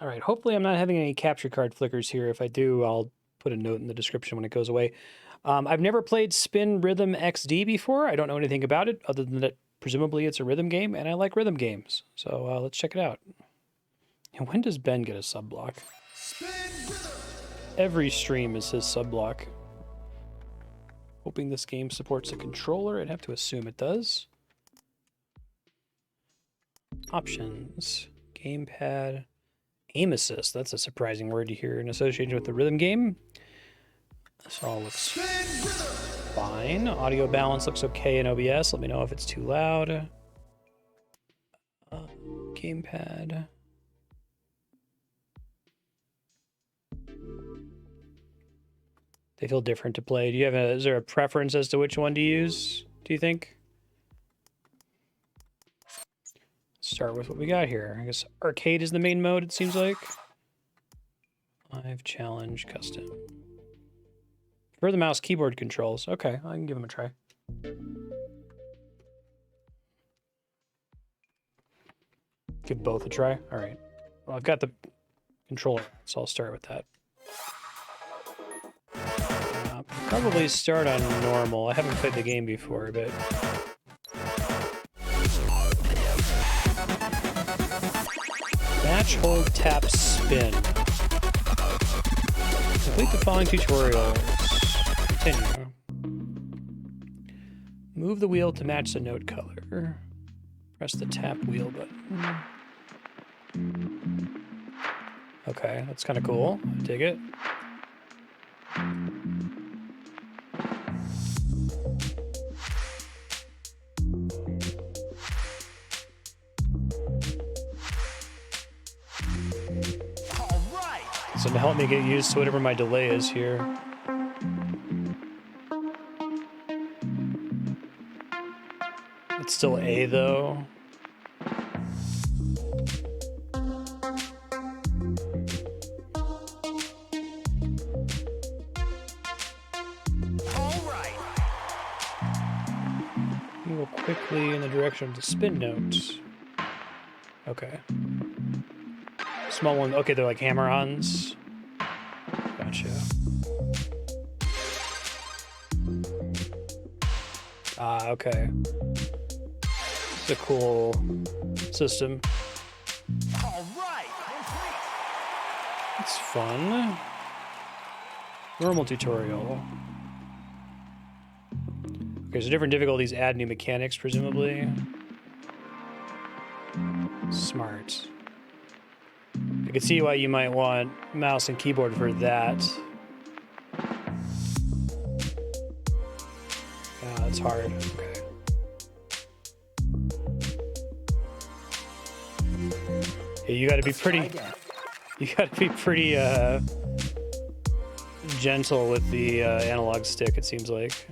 All right, hopefully I'm not having any capture card flickers here. If I do, I'll put a note in the description when it goes away. I've never played Spin Rhythm XD before. I don't know anything about it other than that presumably it's a rhythm game, and I like rhythm games. So let's check it out. And when does Ben get a sub block? Every stream is his sub block. Hoping this game supports a controller. I'd have to assume it does. Options. Gamepad. Aim assist. That's a surprising word to hear in association with the rhythm game. This all looks fine. Audio balance looks okay in OBS. Let me know if it's too loud. Gamepad. They feel different to play. Do you have is there a preference as to which one to use, do you think? Start with what we got here. I guess arcade is the main mode, it seems like. Live, challenge, custom. For the mouse keyboard controls. Okay, I can give them a try. Give both a try. All right. Well, I've got the controller, so I'll start with that. Probably start on normal. I haven't played the game before, but... Match, hold, tap, spin. Complete the following tutorials. Continue. Move the wheel to match the note color. Press the tap wheel button. Okay, that's kind of cool. I dig it. So to help me get used to whatever my delay is here. It's still A though. Go quickly in the direction of the spin notes. Okay. Small one. Okay, they're like hammer-ons. Gotcha. Ah, okay. It's a cool system. All right. It's fun. Normal tutorial. Okay, so different difficulties add new mechanics, presumably. Smart. I can see why you might want mouse and keyboard for that. Yeah, that's hard. Okay. Yeah, you gotta be pretty... You gotta be pretty, gentle with the, analog stick, it seems like.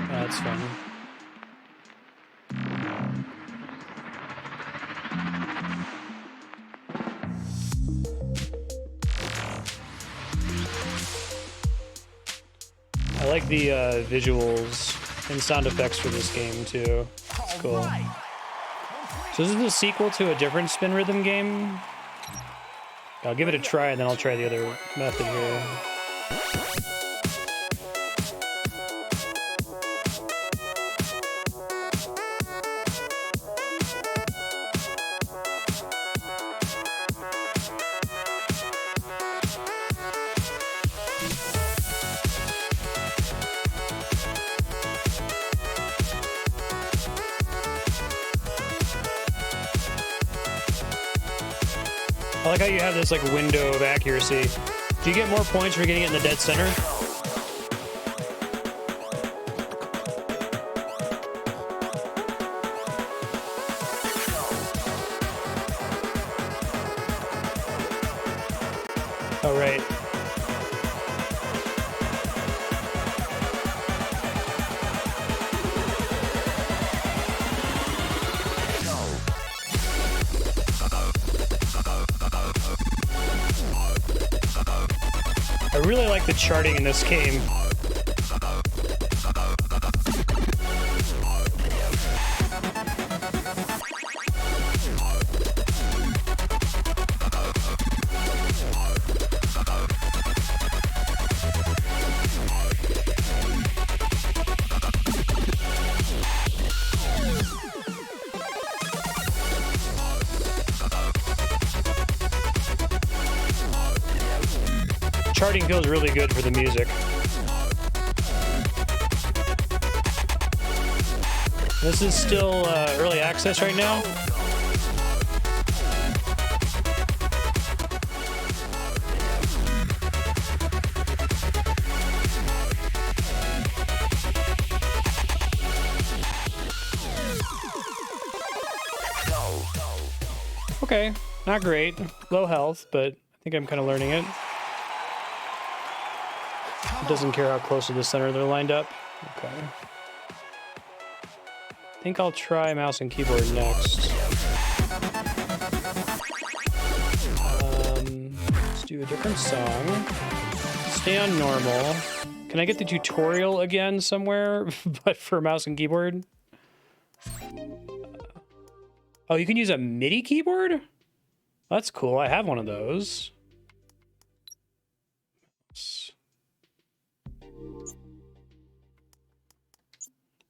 That's fun. I like the visuals and sound effects for this game too. It's cool. So this is the sequel to a different spin rhythm game. I'll give it a try and then I'll try the other method here. I like how you have this like window of accuracy. Do you get more points for getting it in the dead center? Oh, right. I really like the charting in this game. charting feels really good for the music. This is still early access right now. Okay, not great. Low health, but I think I'm kind of learning it. It doesn't care how close to the center they're lined up. Okay. I think I'll try mouse and keyboard next. Let's do a different song. Stay on normal. Can I get the tutorial again somewhere, but for mouse and keyboard? Oh, you can use a MIDI keyboard? That's cool. I have one of those.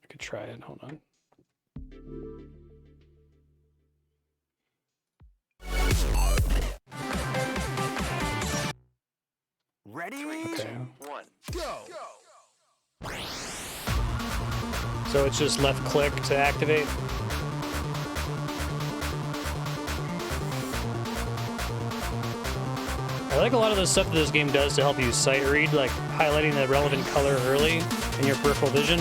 I could try it. Hold on. Ready? Okay. 1, go! So it's just left click to activate. I like a lot of the stuff that this game does to help you sight read, like highlighting the relevant color early in your peripheral vision.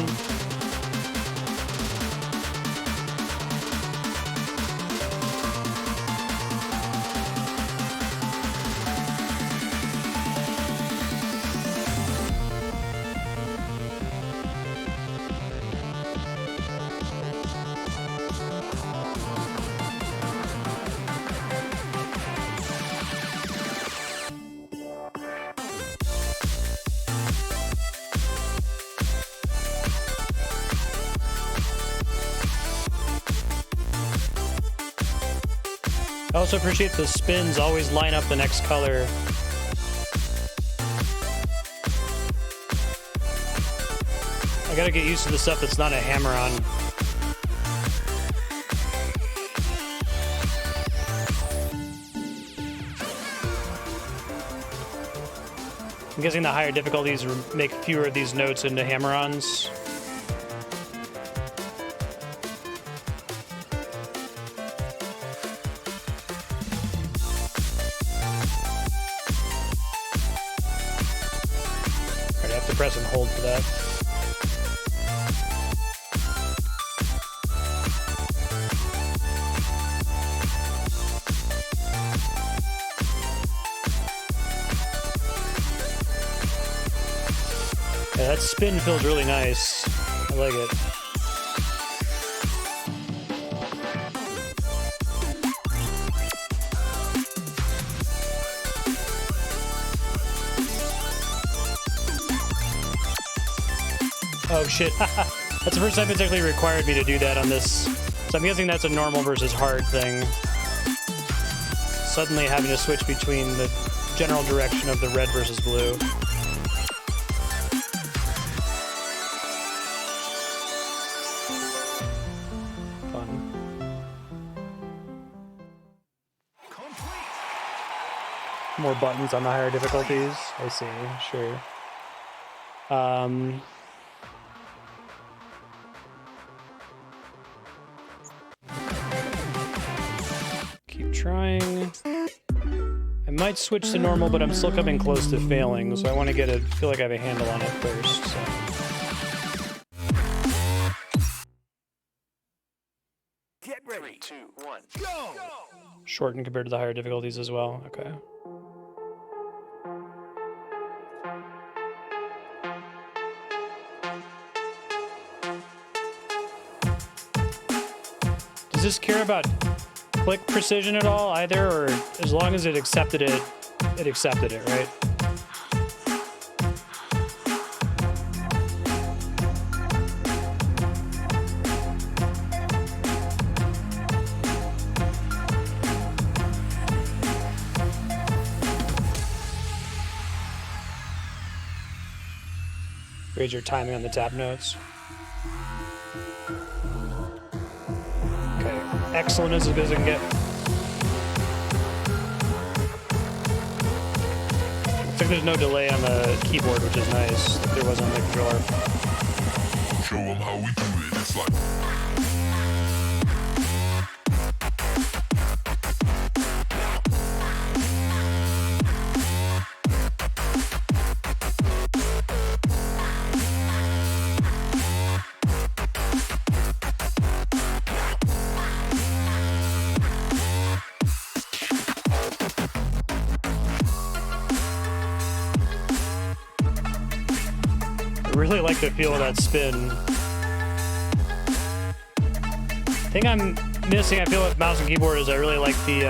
I also appreciate the spins always line up the next color. I gotta get used to the stuff that's not a hammer-on. I'm guessing the higher difficulties make fewer of these notes into hammer-ons. Press and hold for that. Yeah, that spin feels really nice. I like it. Oh shit. That's the first time it's actually required me to do that on this. So I'm guessing that's a normal versus hard thing. Suddenly having to switch between the general direction of the red versus blue. Fun. More buttons on the higher difficulties. I see, sure. Keep trying. I might switch to normal, but I'm still coming close to failing, so I want to feel like I have a handle on it first. So. Get ready. 3, 2, 1, go! Shortened compared to the higher difficulties as well. Okay. Does this care about click precision at all either, or as long as it accepted it, it accepted it, right? Raise your timing on the tap notes. Excellent as good as it can get. Looks like there's no delay on the keyboard, which is nice. Like there was on the controller. Show 'em how we do it. It's like I really like the feel of that spin. Thing I'm missing, I feel, with mouse and keyboard is I really like the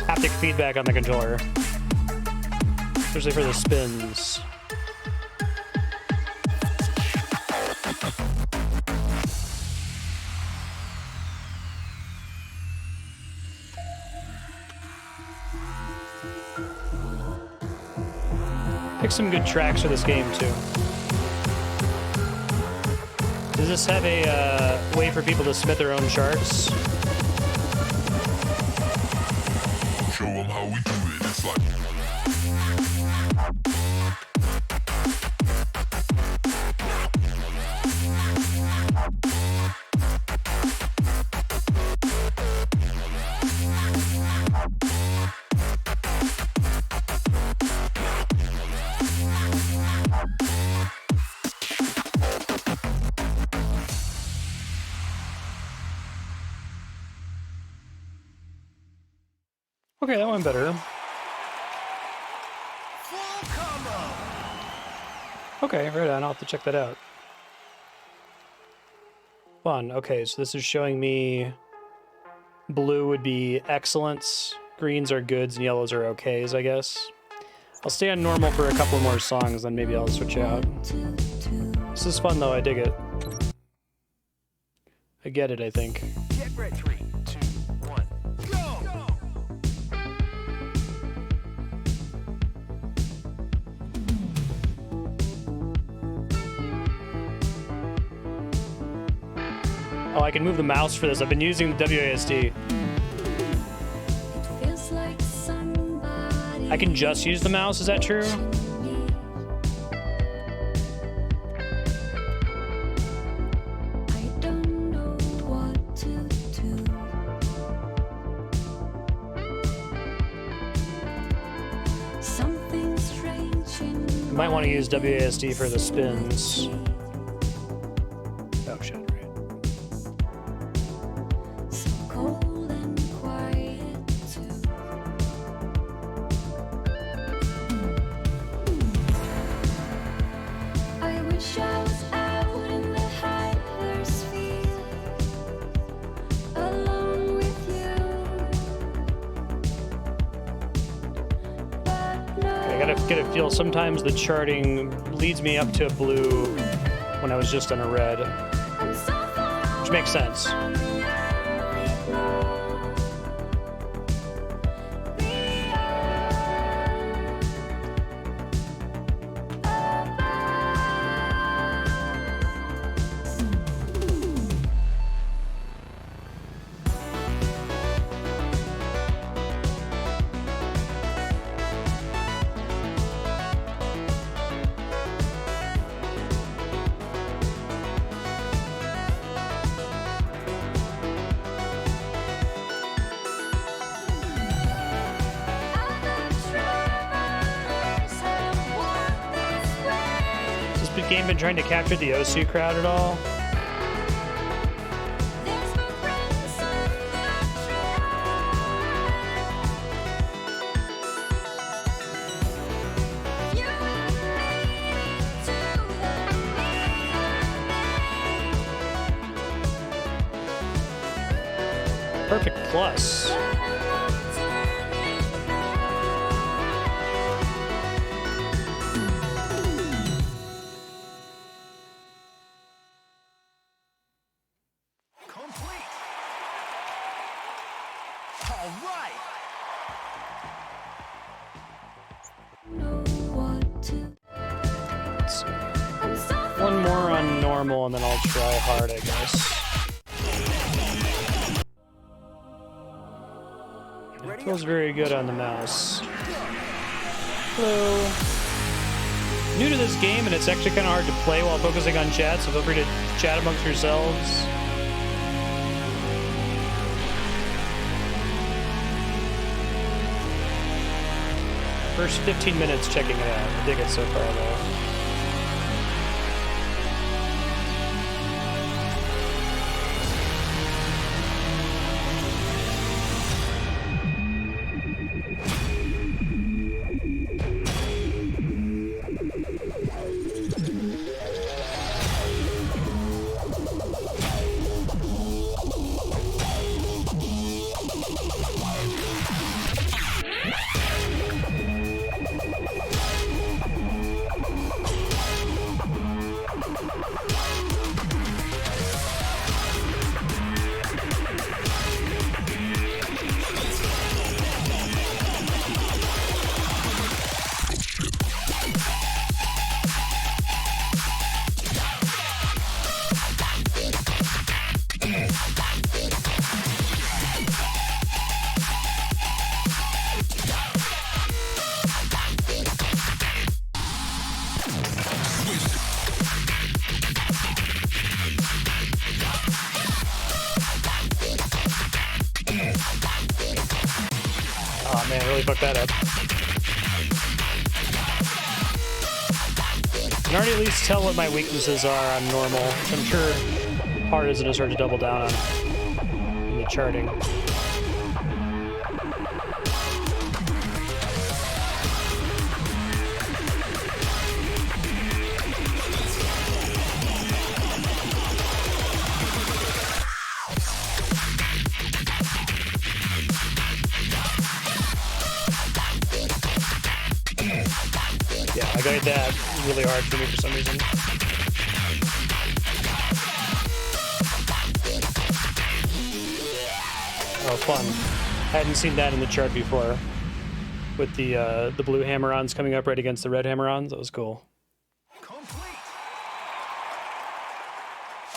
haptic feedback on the controller, especially for the spins. Pick some good tracks for this game too. Does this have a way for people to submit their own charts? show 'em how we do it. It's like Okay, that went better. Full combo. Okay, right on. I'll have to check that out. Fun. Okay, so this is showing me blue would be excellence, greens are goods, and yellows are okays, I guess. I'll stay on normal for a couple more songs, then maybe I'll switch out. This is fun, though. I dig it. I get it, I think. Get ready. 3, 2, 1, go! Oh, I can move the mouse for this. I've been using the WASD. I can just use the mouse, is that true? I might want to use WASD for the spins. Oh shit, right. Get a feel. Sometimes the charting leads me up to a blue when I was just on a red, which makes sense. Game been trying to capture the OSU crowd at all? Perfect plus. One more on normal and then I'll try hard, I guess. It feels very good on the mouse. Hello. New to this game, and it's actually kind of hard to play while focusing on chat, so feel free to chat amongst yourselves. First 15 minutes checking it out. I dig it so far, though. Oh man, I really fucked that up. I can already at least tell what my weaknesses are on normal, which I'm sure hard as it is hard to double down on in the charting. Yeah, I got that really hard for me for some reason. Oh, fun. I hadn't seen that in the chart before. With the blue hammer-ons coming up right against the red hammer-ons. That was cool. Complete.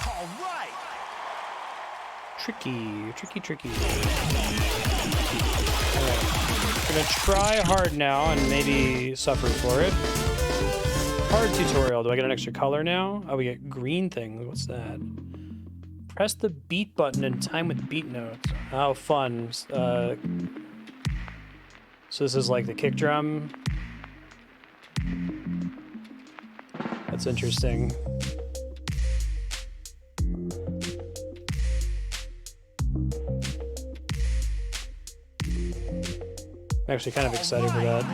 All right. Tricky. Alright. Gonna try hard now and maybe suffer for it. Hard tutorial. Do I get an extra color now? Oh, we get green things. What's that? Press the beat button in time with beat notes. Oh, fun. So this is like the kick drum. That's interesting. I'm actually kind of excited for that.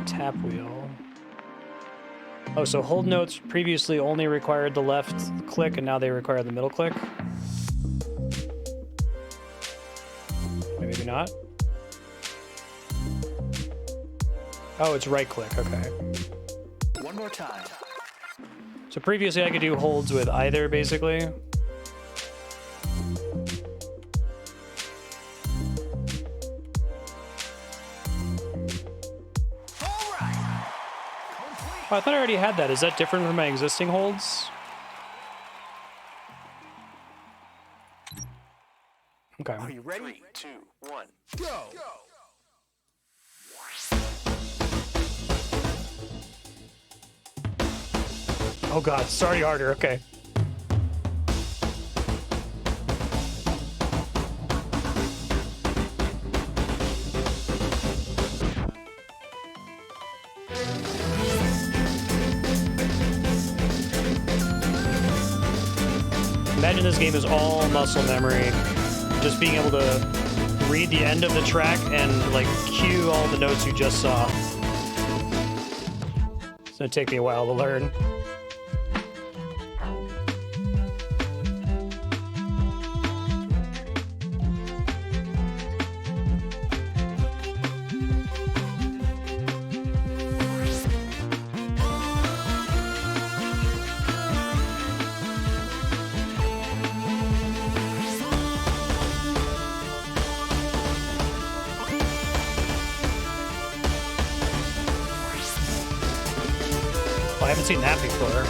Tap wheel. Oh, so hold notes previously only required the left click, and now they require the middle click? Maybe not. Oh, it's right click, okay. One more time. So previously I could do holds with either, basically. Oh, I thought I already had that. Is that different from my existing holds? Okay. Are you ready? 3, 2, 1, go! Oh god, sorry harder, okay. Imagine this game is all muscle memory. Just being able to read the end of the track and like cue all the notes you just saw. It's gonna take me a while to learn. I haven't seen that before.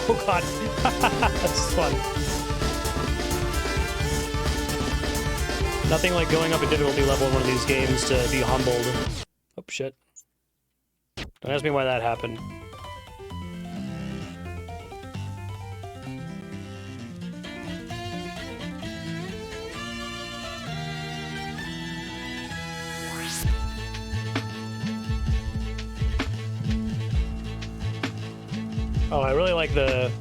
Oh god, that's fun. Nothing like going up a difficulty level in one of these games to be humbled. Oh, shit. Don't ask me why that happened. Oh, I really like the...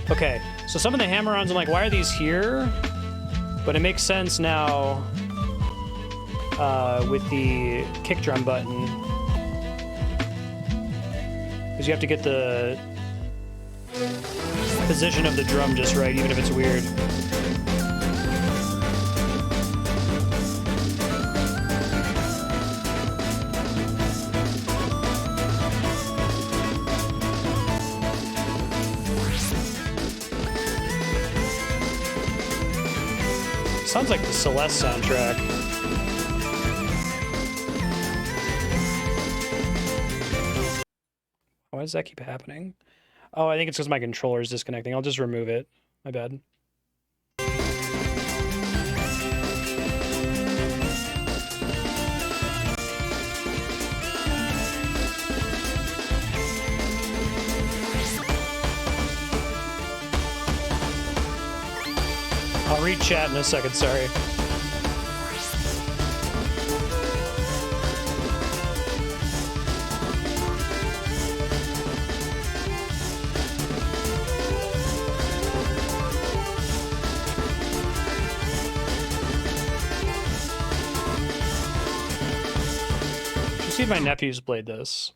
Okay, so some of the hammer-ons, I'm like, why are these here? But it makes sense now with the kick drum button. Because you have to get the position of the drum just right, even if it's weird. Sounds like the Celeste soundtrack. Why does that keep happening? Oh, I think it's because my controller is disconnecting. I'll just remove it. My bad. I'll read chat in a second, sorry. You see if my nephews played this.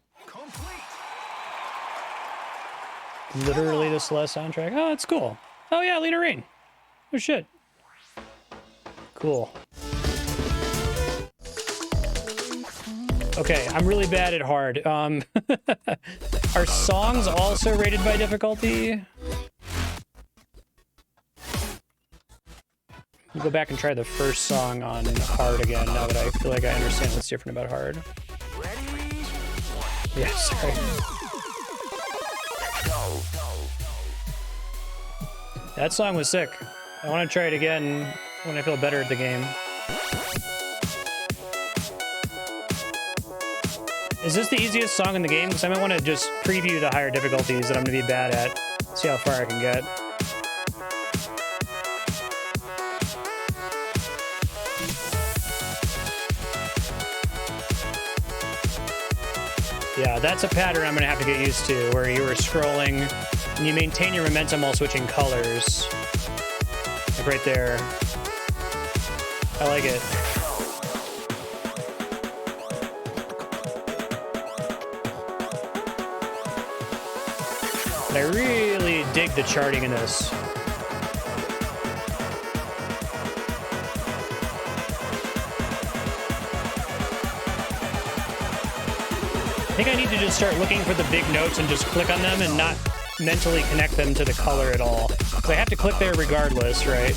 Literally the Celeste soundtrack. Oh, that's cool. Oh yeah, Lena Rain. Oh shit. Cool. Okay, I'm really bad at hard. Are songs also rated by difficulty? I'll go back and try the first song on hard again now that I feel like I understand what's different about hard. Yeah, sorry. That song was sick. I want to try it again when I feel better at the game. Is this the easiest song in the game? Because I might want to just preview the higher difficulties that I'm going to be bad at. See how far I can get. Yeah, that's a pattern I'm going to have to get used to, where you were scrolling and you maintain your momentum while switching colors. Like right there. I like it. But I really dig the charting in this. I think I need to just start looking for the big notes and just click on them and not mentally connect them to the color at all. Because I have to click there regardless, right?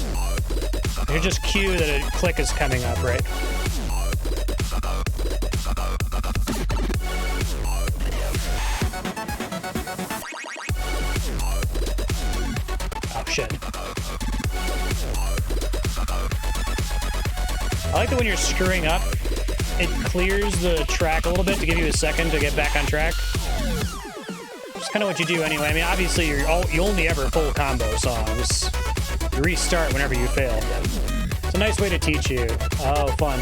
I should just cue that a click is coming up, right? Oh, shit. I like that when you're screwing up, it clears the track a little bit to give you a second to get back on track. It's kind of what you do anyway. I mean, obviously, you only ever full combo songs. You restart whenever you fail. It's a nice way to teach you. Oh, fun.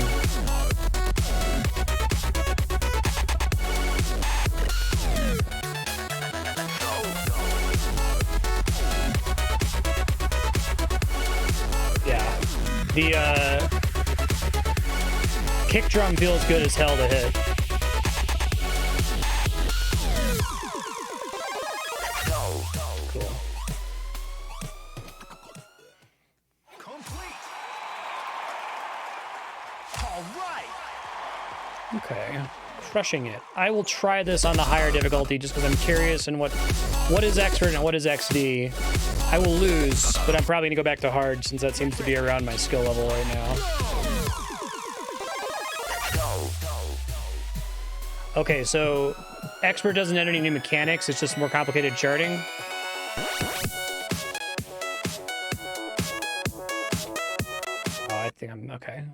Yeah. The, kick drum feels good as hell to hit. Cool. Complete. All right. Okay. Crushing it. I will try this on the higher difficulty just because I'm curious in what is expert and what is XD. I will lose, but I'm probably gonna go back to hard since that seems to be around my skill level right now. Okay, so expert doesn't add any new mechanics, it's just more complicated charting. Oh, I think I'm okay.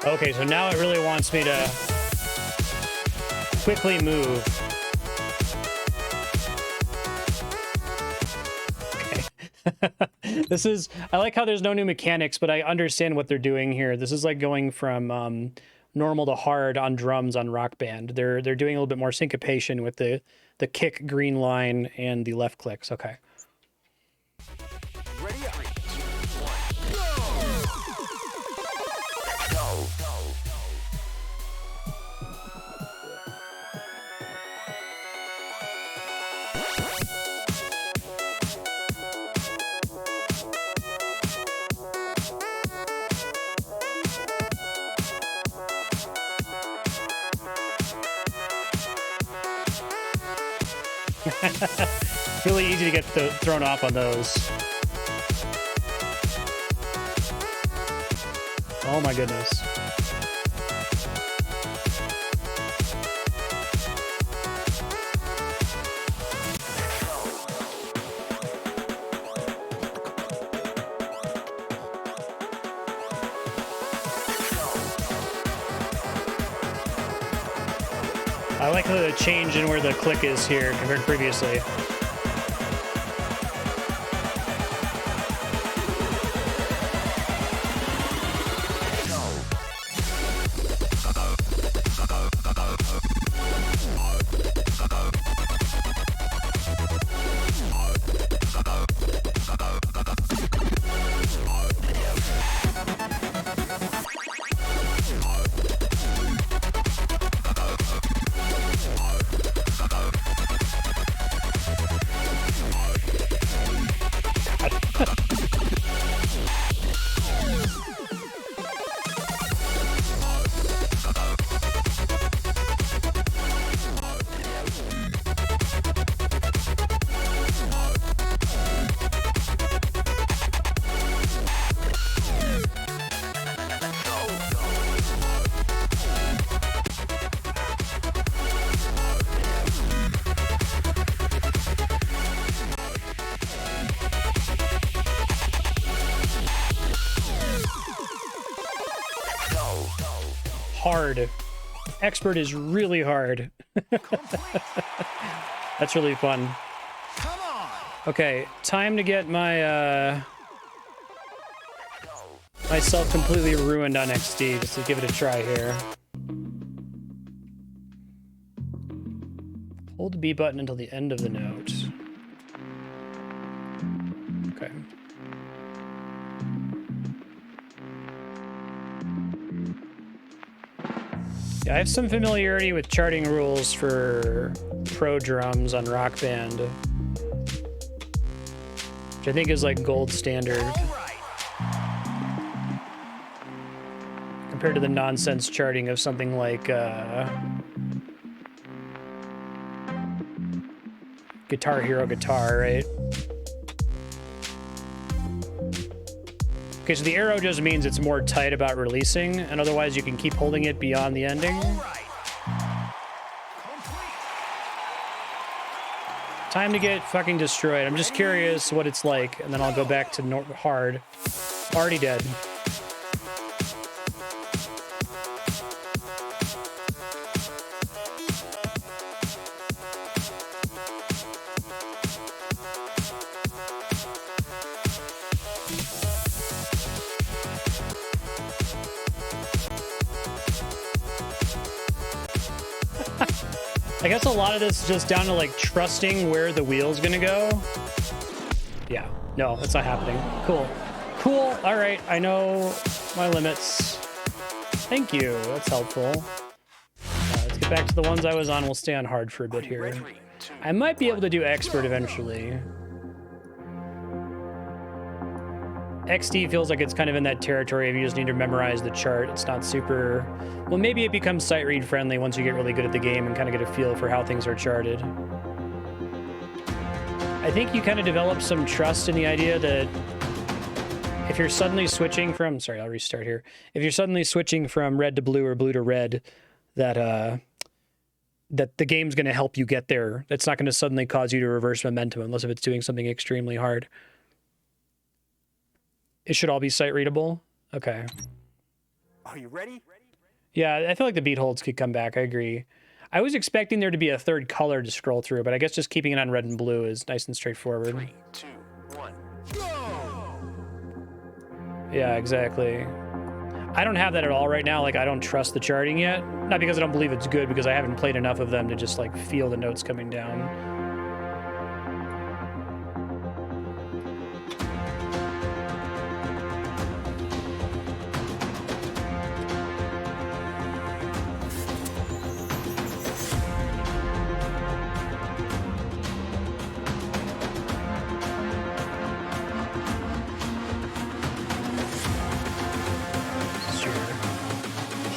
Okay, so now it really wants me to quickly move. This is, I like how there's no new mechanics, but I understand what they're doing here. This is like going from normal to hard on drums on Rock Band. They're doing a little bit more syncopation with the kick green line and the left clicks. Okay. Ready up. 3, 2, 1, go! Really easy to get thrown off on those. Oh my goodness. I like the change in where the click is here compared to previously. Hard. Expert is really hard. That's really fun. Come on! Okay, time to get my myself completely ruined on XD, just to give it a try here. Hold the B button until the end of the note. Okay. Yeah, I have some familiarity with charting rules for pro drums on Rock Band, which I think is like gold standard compared to the nonsense charting of something like Guitar Hero Guitar, right? Okay, so the arrow just means it's more tight about releasing, and otherwise you can keep holding it beyond the ending. Time to get fucking destroyed. I'm just curious what it's like, and then I'll go back to hard. Already dead. I guess a lot of this is just down to like trusting where the wheel's gonna go. Yeah, no, that's not happening. Cool. Cool, all right, I know my limits. Thank you, that's helpful. Let's get back to the ones I was on. We'll stay on hard for a bit here. I might be able to do expert eventually. XD feels like it's kind of in that territory of you just need to memorize the chart. It's not super... Well, maybe it becomes sight read friendly once you get really good at the game and kind of get a feel for how things are charted. I think you kind of develop some trust in the idea that if you're suddenly switching from... Sorry, I'll restart here. If you're suddenly switching from red to blue or blue to red, that the game's going to help you get there. That's not going to suddenly cause you to reverse momentum unless if it's doing something extremely hard. It should all be sight readable. Okay. Are you ready? Yeah, I feel like the beat holds could come back. I agree. I was expecting there to be a third color to scroll through, but I guess just keeping it on red and blue is nice and straightforward. 3, 2, 1, go! Yeah, exactly. I don't have that at all right now. Like, I don't trust the charting yet. Not because I don't believe it's good, because I haven't played enough of them to just, like, feel the notes coming down.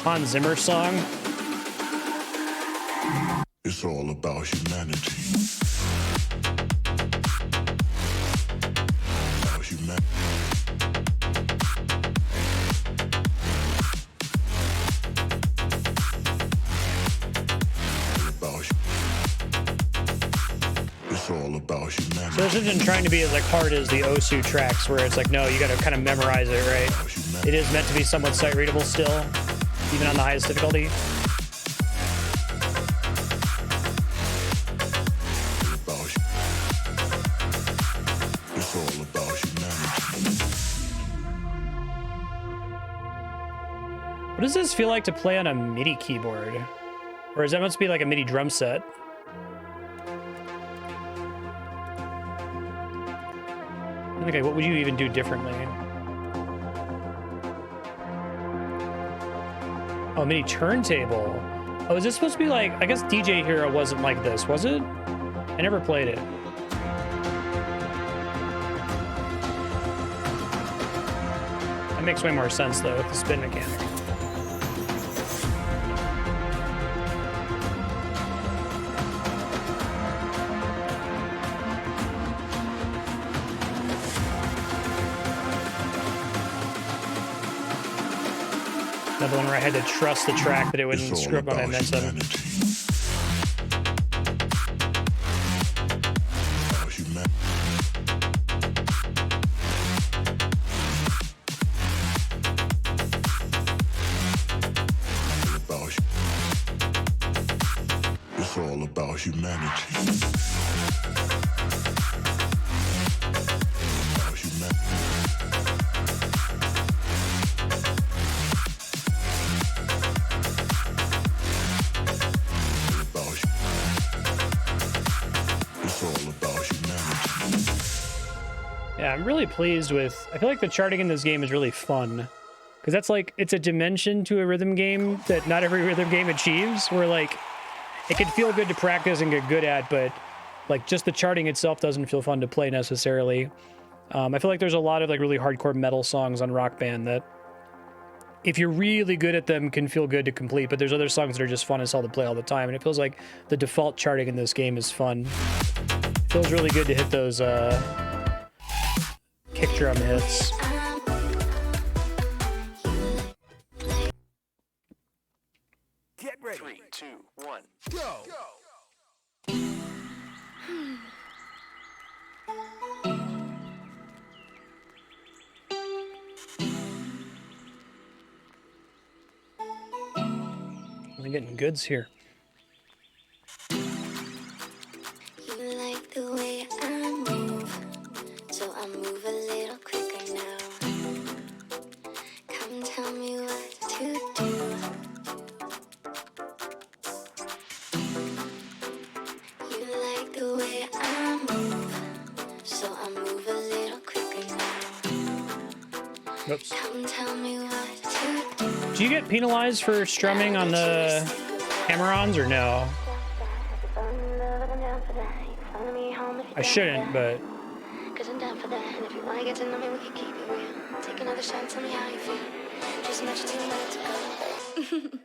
Hans Zimmer song. It's all about humanity. About humanity. It's all about humanity. So this isn't trying to be as like hard as the Osu tracks, where it's like, no, you got to kind of memorize it, right? It is meant to be somewhat sight readable still, even on the highest difficulty. It's all about humanity. What does this feel like to play on a MIDI keyboard? Or is that must be like a MIDI drum set? Okay, what would you even do differently? Oh, MIDI turntable. Oh, is this supposed to be like... I guess DJ Hero wasn't like this, was it? I never played it. That makes way more sense, though, with the spin mechanic. Another one where I had to trust the track that it wouldn't screw up my momentum. It's all about humanity. Yeah, I'm really pleased with... I feel like the charting in this game is really fun. Because that's like, it's a dimension to a rhythm game that not every rhythm game achieves, where like, it can feel good to practice and get good at, but like just the charting itself doesn't feel fun to play necessarily. I feel like there's a lot of like really hardcore metal songs on Rock Band that, if you're really good at them, can feel good to complete, but there's other songs that are just fun as hell to play all the time, and it feels like the default charting in this game is fun. It feels really good to hit those kick drum hits. Get ready. 3, 2, 1, go! We're getting goods here. You like the way I move, so I move a little quicker now. Come tell me what to do. You like the way I move, so I move a little quicker now. Oops. Come tell me what to do. Do you get penalized for strumming on the hammer-ons or no? I shouldn't, but... Cause I'm down for that, and if you wanna get to know me, we can keep it real. Take another shot, tell me how you feel. Just met you 2 minutes ago.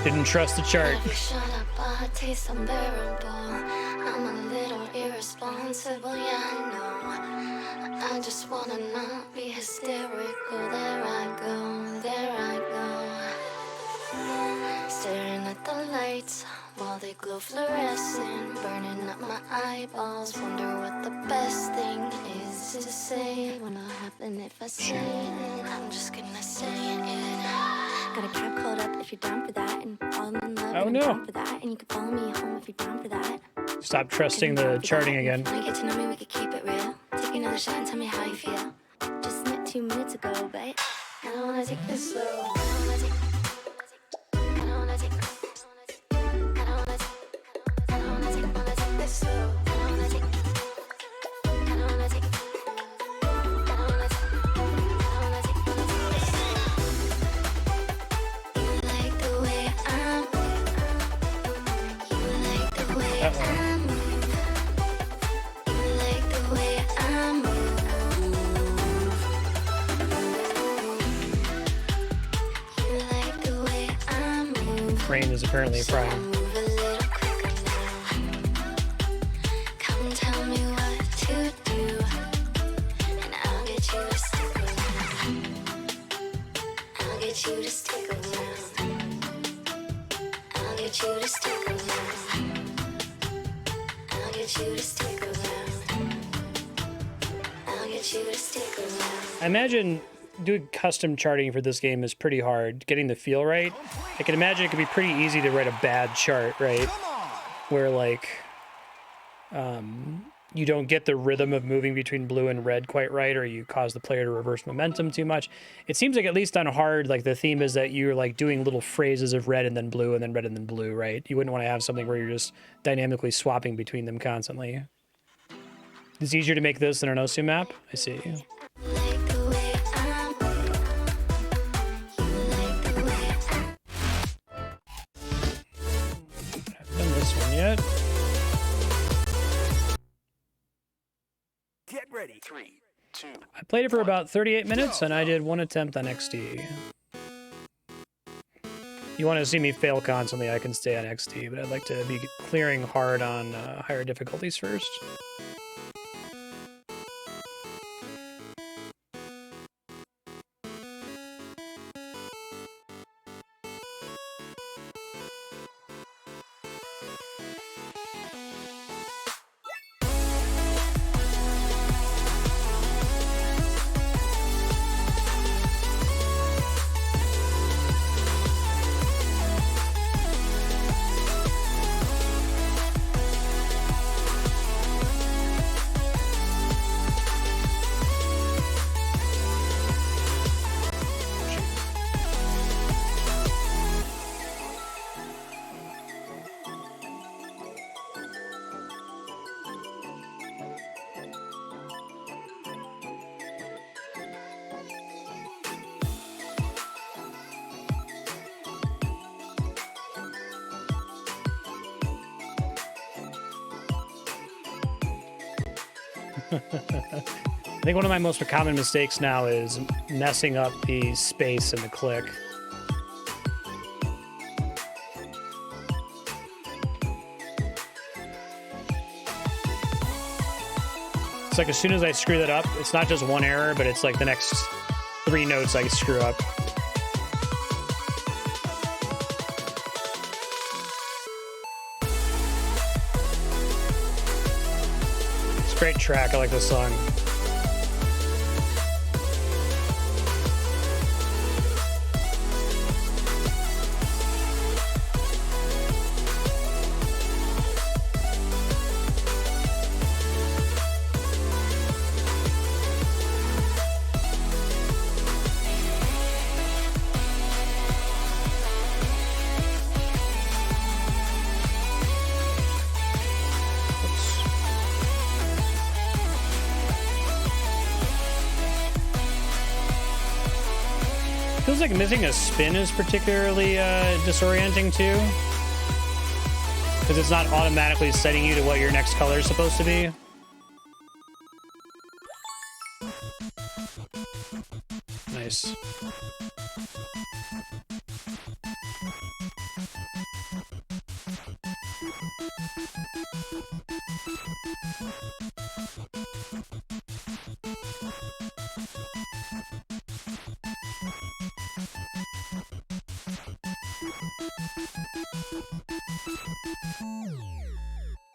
Didn't trust the chart. If you shut up, I taste unbearable. I'm a little irresponsible, yeah, I know. I just wanna not be hysterical. There I go, there I go. Staring at the lights while they glow fluorescent, burning up my eyeballs. Wonder what the best thing is to say. What'll happen if I say it? I'm just gonna say it. Got a cab called up if you're down for that, and falling in love. Oh, and no. I'm down for that, and you can follow me home if you're down for that. Stop trusting the charting again. Wanna get to know me, we could keep it real. Take another shot and tell me how you feel. Just met 2 minutes ago, but I don't wanna take this slow. I don't wanna take. I don't wanna take. I don't wanna take. I don't wanna take. Wanna take this slow. I don't wanna take. I don't wanna take. I don't wanna take. I don't wanna take. Wanna take this slow. You like the way I move. You like the way I move. You like the way I move. You like the way I move. Rain is apparently So I frying. move a little quicker now. Come tell me what to do, and I'll get you to stick around. I'll get you to stick around. I'll get you to stick around. I'll get you to stick around. I'll get you to stick around. I imagine doing custom charting for this game is pretty hard. Getting the feel right. I can imagine it could be pretty easy to write a bad chart, right? Where like you don't get the rhythm of moving between blue and red quite right, or you cause the player to reverse momentum too much. It seems like at least on hard, like the theme is that you're like doing little phrases of red and then blue and then red and then blue, right? You wouldn't want to have something where you're just dynamically swapping between them constantly. It's easier to make this than an OSU map? I see. Like the way I move. You like the way I Haven't done this one yet. Get ready. 3, 2. I played it for about 38 minutes, and I did one attempt on XD. You want to see me fail constantly, I can stay on XD, but I'd like to be clearing hard on higher difficulties first. I think one of my most common mistakes now is messing up the space and the click. It's like as soon as I screw that up, it's not just one error, but it's like the next 3 notes I screw up. It's a great track. I like this song. Feels like missing a spin is particularly disorienting too, because it's not automatically setting you to what your next color is supposed to be. Nice.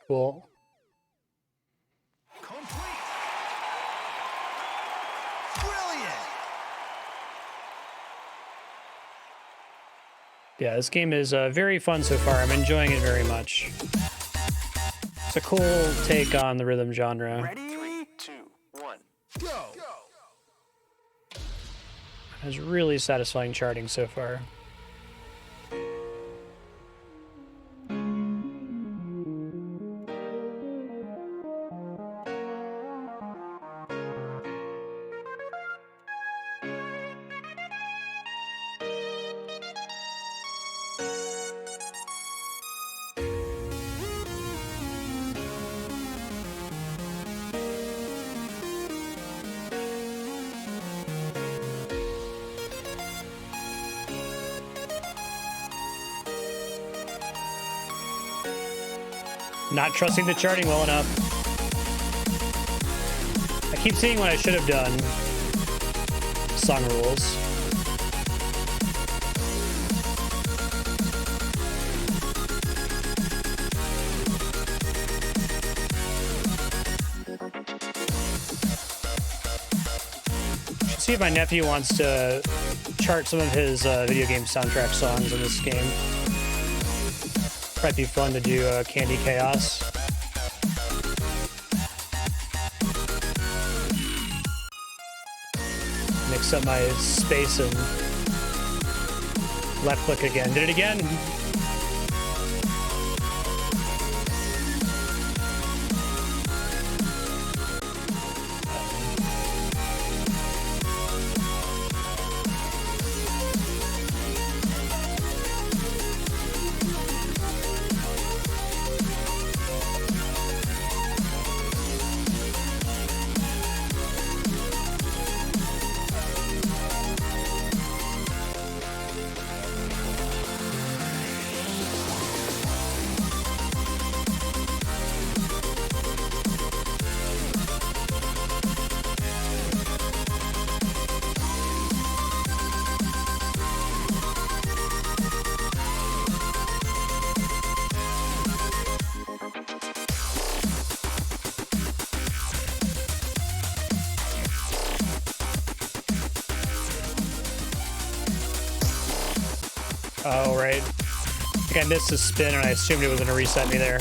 Cool. Complete. Brilliant. Yeah, this game is very fun so far. I'm enjoying it very much. It's a cool take on the rhythm genre. Ready? 3, 2, 1, go. It has really satisfying charting so far. Not trusting the charting well enough. I keep seeing what I should have done. Song rules. Should see if my nephew wants to chart some of his video game soundtrack songs in this game. Might be fun to do Candy Chaos. Mix up my space and left click again. Did it again? Oh, right. I think I missed a spin and I assumed it was going to reset me there.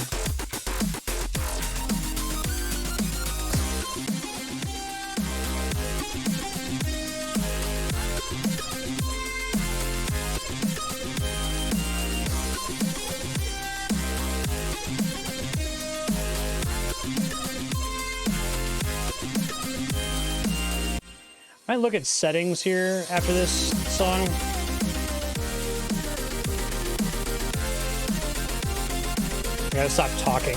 I might look at settings here after this song. I gotta stop talking.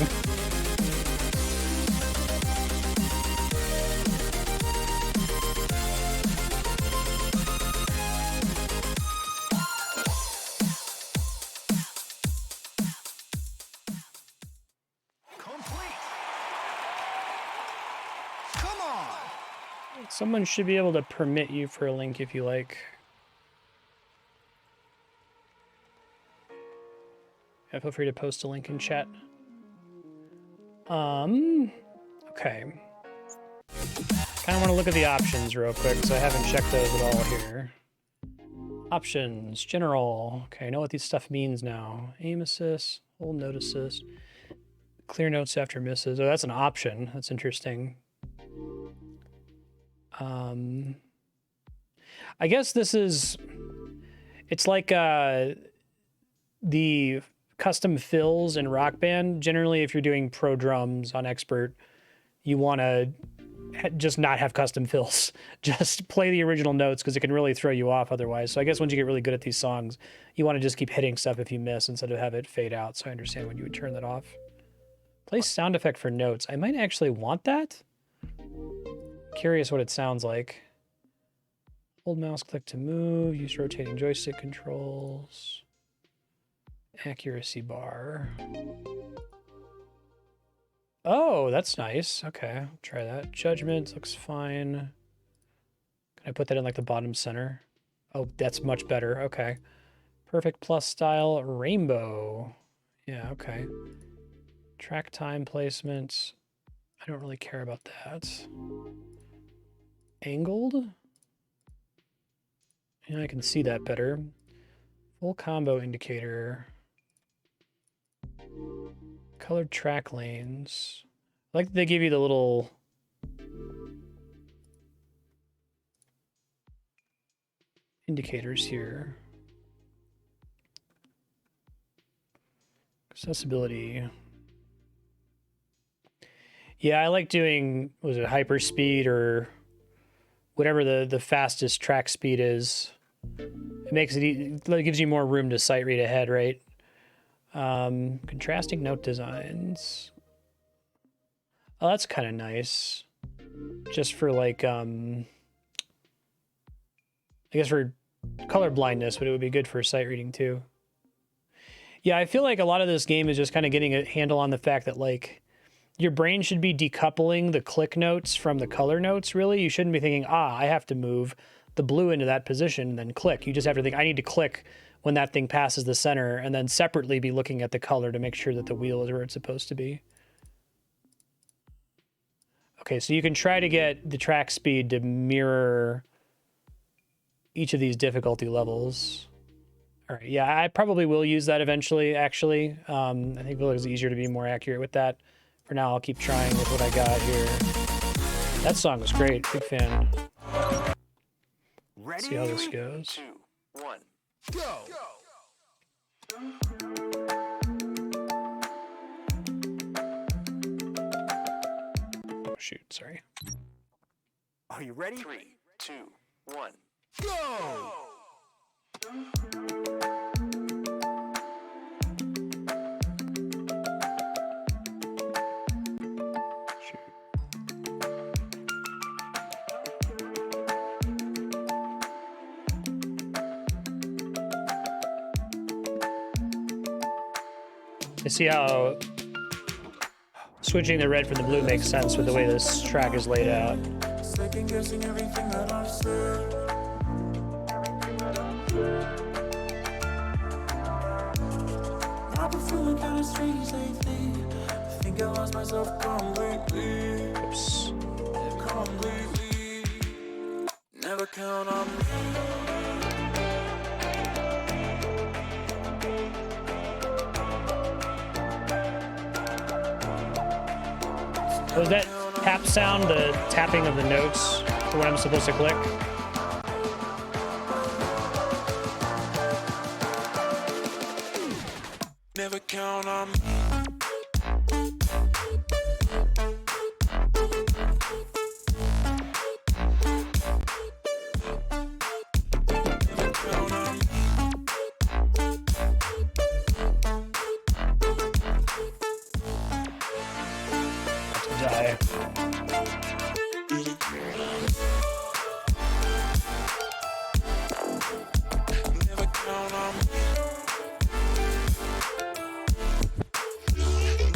Complete. Come on. Someone should be able to permit you for a link if you like. Yeah, feel free to post a link in chat. Okay. Kind of want to look at the options real quick because I haven't checked those at all here. Options, general. Okay, I know what this stuff means now. Aim assist, hold note assist, clear notes after misses. Oh, that's an option. That's interesting. I guess this is, it's like the custom fills in Rock Band. Generally, if you're doing pro drums on Expert, you want to just not have custom fills. Just play the original notes because it can really throw you off otherwise. So I guess once you get really good at these songs, you want to just keep hitting stuff if you miss instead of have it fade out. So I understand when you would turn that off. Play sound effect for notes. I might actually want that. Curious what it sounds like. Hold mouse click to move. Use rotating joystick controls. accuracy bar. Oh, that's nice. Okay, I'll try that. Judgment looks fine. Can I put that in like the bottom center? Oh, that's much better. Okay. Perfect plus style rainbow. Yeah, okay. Track time placement. I don't really care about that. Angled? Yeah, I can see that better. Full combo indicator. Colored track lanes. I like that they give you the little indicators here. Accessibility. Yeah, I like doing, was it hyperspeed or whatever the fastest track speed is. It makes it, it gives you more room to sight read ahead, right? Contrasting note designs. Oh, that's kind of nice. Just for like, I guess for color blindness, but it would be good for sight reading too. Yeah, I feel like a lot of this game is just kind of getting a handle on the fact that like your brain should be decoupling the click notes from the color notes, really. You shouldn't be thinking, I have to move the blue into that position and then click. You just have to think, I need to click when that thing passes the center, and then separately be looking at the color to make sure that the wheel is where it's supposed to be. Okay, so you can try to get the track speed to mirror each of these difficulty levels. All right, yeah, I probably will use that eventually, actually. I think it looks easier to be more accurate with that. For now, I'll keep trying with what I got here. That song was great, big fan. Ready? See how this goes. 2, 1, go! Oh, shoot, sorry. Are you ready? 3, 2, 1, go! I see how switching the red from the blue makes sense with the way this track is laid out. Second guessing everything that I said. I've been feeling kind of strange lately. I think I lost myself completely. Oops. Completely. Never count on me. Was that tap sound the tapping of the notes for when I'm supposed to click? Never count on me. Die. Never count on me.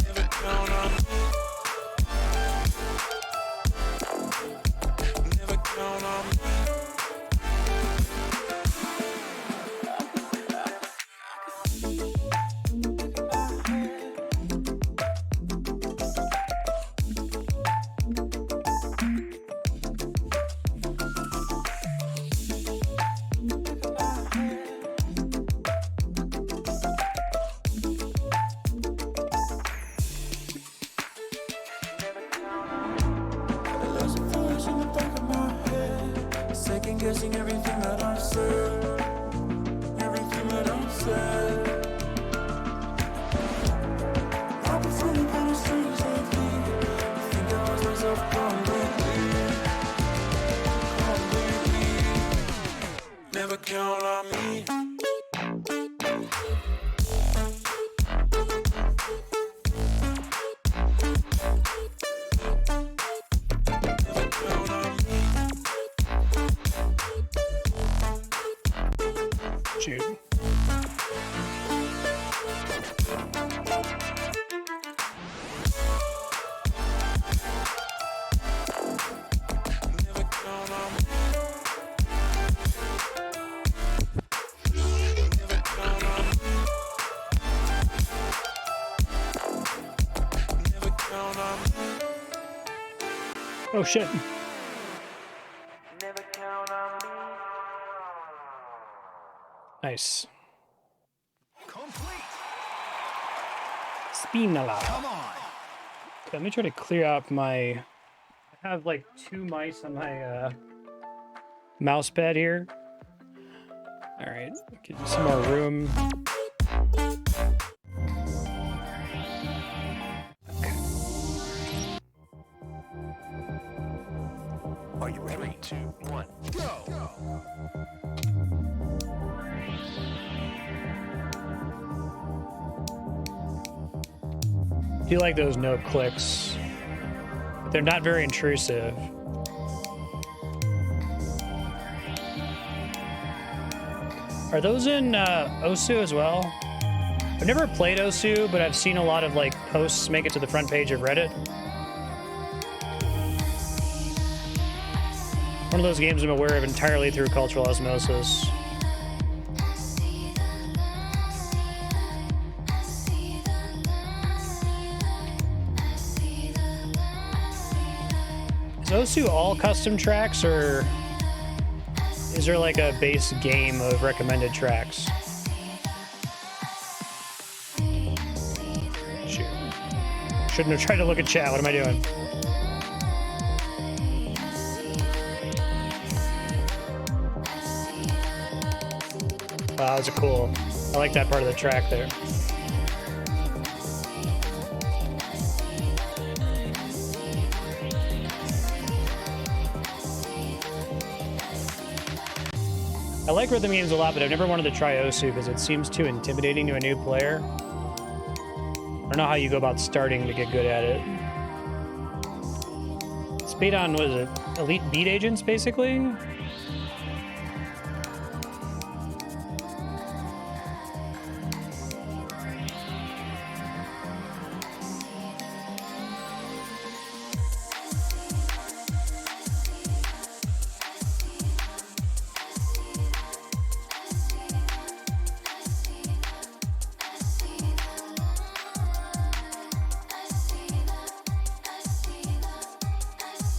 Never count on me. Never count on me. There's a voice in the back of my head, second guessing everything that I said. Everything that I said. I've been feeling kind of strange lately. I think I lost myself completely. Completely. Never count on me. Never count on me. Oh shit. Never count on me. Nice. Complete. Spinala. Come on. Let me try to clear out my... I have like 2 mice on my mouse pad here. All right, give you some more room. Are you ready? 3, 2, 1. Go. I do like those no clicks. They're not very intrusive. Are those in Osu as well? I've never played Osu, but I've seen a lot of like posts make it to the front page of Reddit. One of those games I'm aware of entirely through cultural osmosis. Is Osu all custom tracks, or is there like a base game of recommended tracks? Shoot. Shouldn't have tried to look at chat. What am I doing? Wow, those are cool. I like that part of the track there. I like rhythm games a lot, but I've never wanted to try Osu because it seems too intimidating to a new player. I don't know how you go about starting to get good at it. It's based on, what is it? Elite Beat Agents, basically?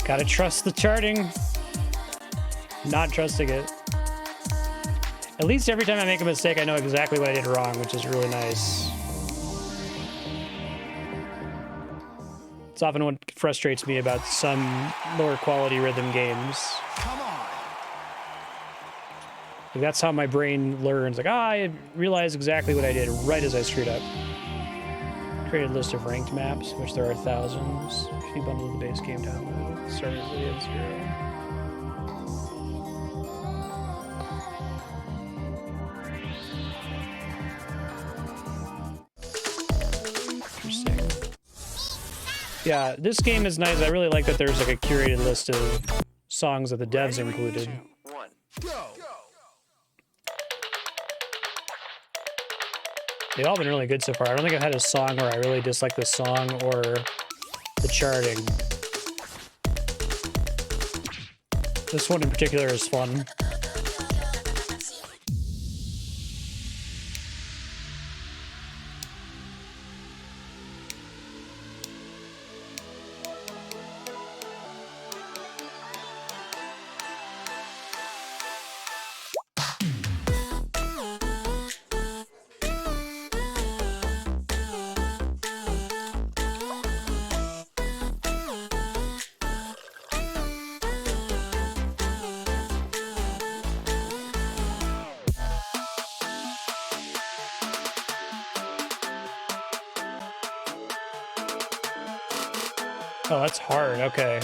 Gotta trust the charting. Not trusting it. At least every time I make a mistake, I know exactly what I did wrong, which is really nice. It's often what frustrates me about some lower quality rhythm games. Come on. Like, that's how my brain learns. Like, I realize exactly what I did right as I screwed up. Created a list of ranked maps, which there are thousands. If you bundle the base game download, started at 0. Interesting. Yeah, this game is nice. I really like that there's like a curated list of songs that the devs included. 2, 1. Go. They've all been really good so far. I don't think I've had a song where I really dislike the song or the charting. This one in particular is fun. Oh, that's hard. Okay.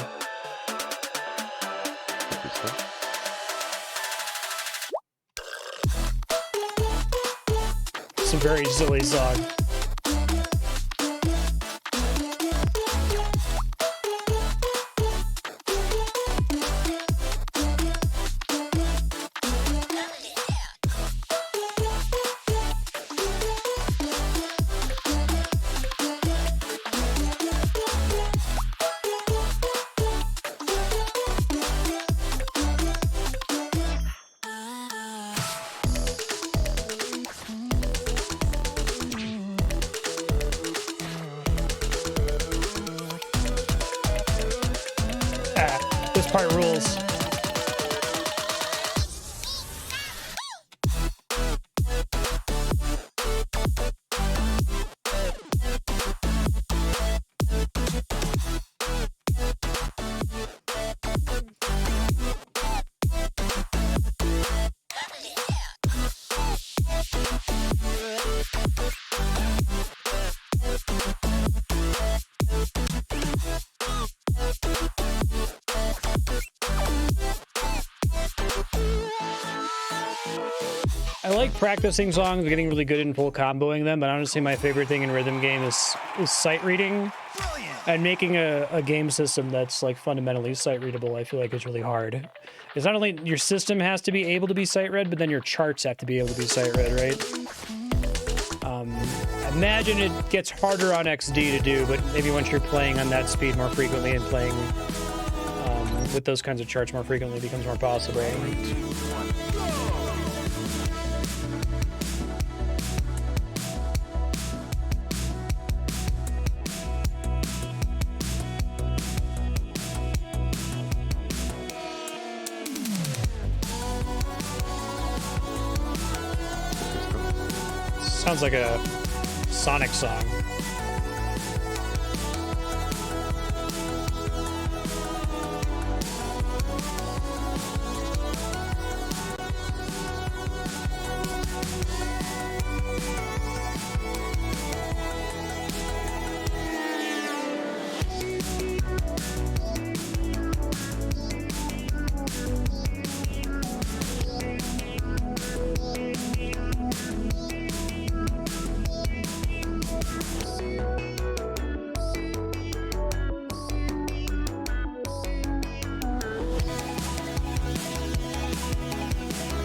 It's a very silly song. part rules. I like practicing songs, getting really good in full comboing them, but honestly my favorite thing in rhythm game is sight reading. And making a game system that's like fundamentally sight readable, I feel like is really hard. It's not only your system has to be able to be sight read, but then your charts have to be able to be sight read, right? I imagine it gets harder on XD to do, but maybe once you're playing on that speed more frequently and playing with those kinds of charts more frequently, it becomes more possible. 3, 2, 1, go! Sounds like a Sonic song.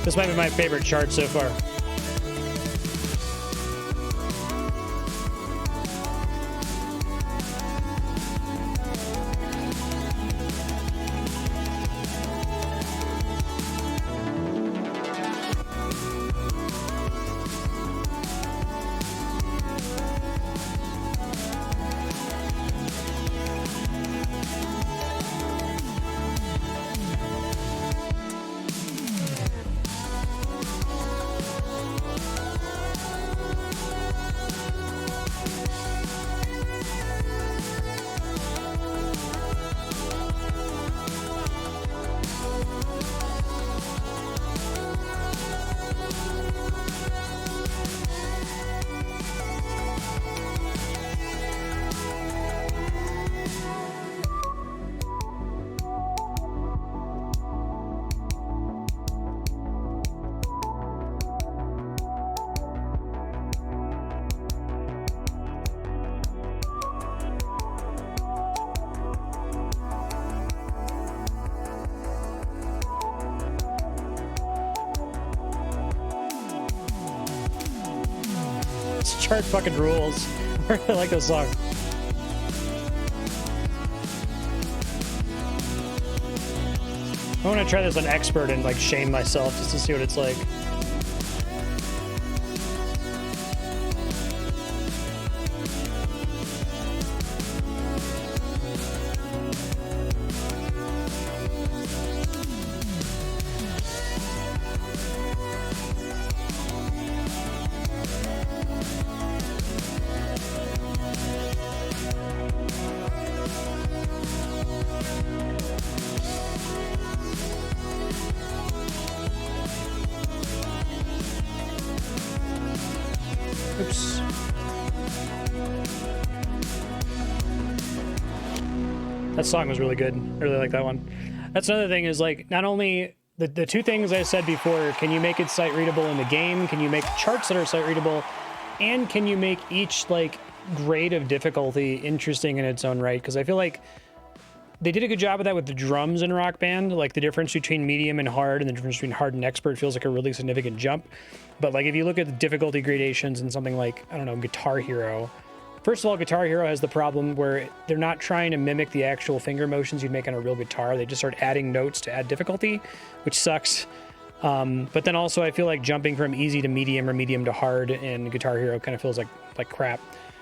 This might be my favorite chart so far. This chart fucking rules. I really like this song. I want to try this on expert and like shame myself just to see what it's like. Oops. That song was really good. I really like that one. That's another thing is like, not only the two things I said before, can you make it sight readable in the game? Can you make charts that are sight readable? And can you make each like grade of difficulty interesting in its own right? Because I feel like they did a good job of that with the drums in Rock Band. Like the difference between medium and hard and the difference between hard and expert feels like a really significant jump. But like if you look at the difficulty gradations in something like, I don't know, Guitar Hero. First of all, Guitar Hero has the problem where they're not trying to mimic the actual finger motions you'd make on a real guitar. They just start adding notes to add difficulty, which sucks. But then also I feel like jumping from easy to medium or medium to hard in Guitar Hero kind of feels like crap.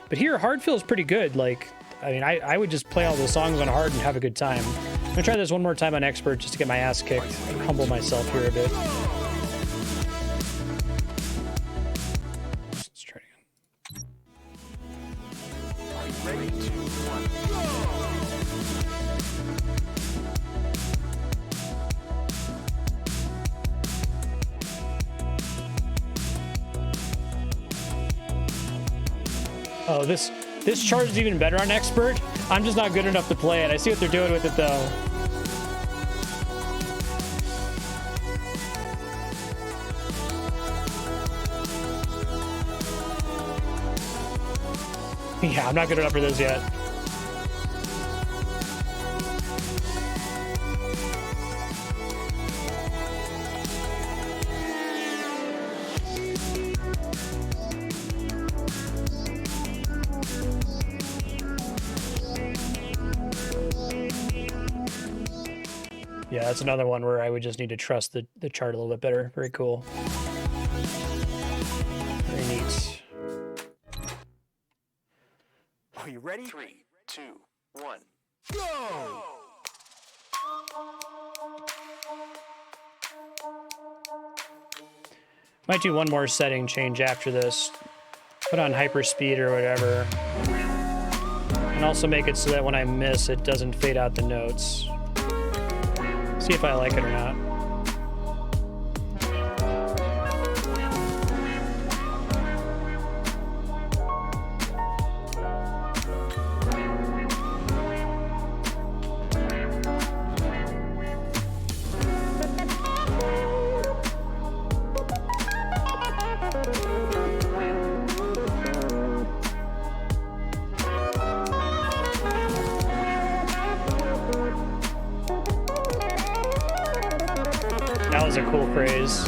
But here, hard feels pretty good. Like, I mean, I would just play all the songs on hard and have a good time. gonna try this one more time on expert just to get my ass kicked and humble myself here a bit. Let's try it again. Are you ready? 2, 1, go! Oh, this chart is even better on expert. I'm just not good enough to play it. I see what they're doing with it though. Yeah, I'm not good enough for this yet. Yeah, that's another one where I would just need to trust the chart a little bit better. Very cool. Very neat. Are you ready? 3, 2, 1, go! Might do one more setting change after this. Put on hyperspeed or whatever. And also make it so that when I miss, it doesn't fade out the notes. See if I like it or not. That was a cool phrase.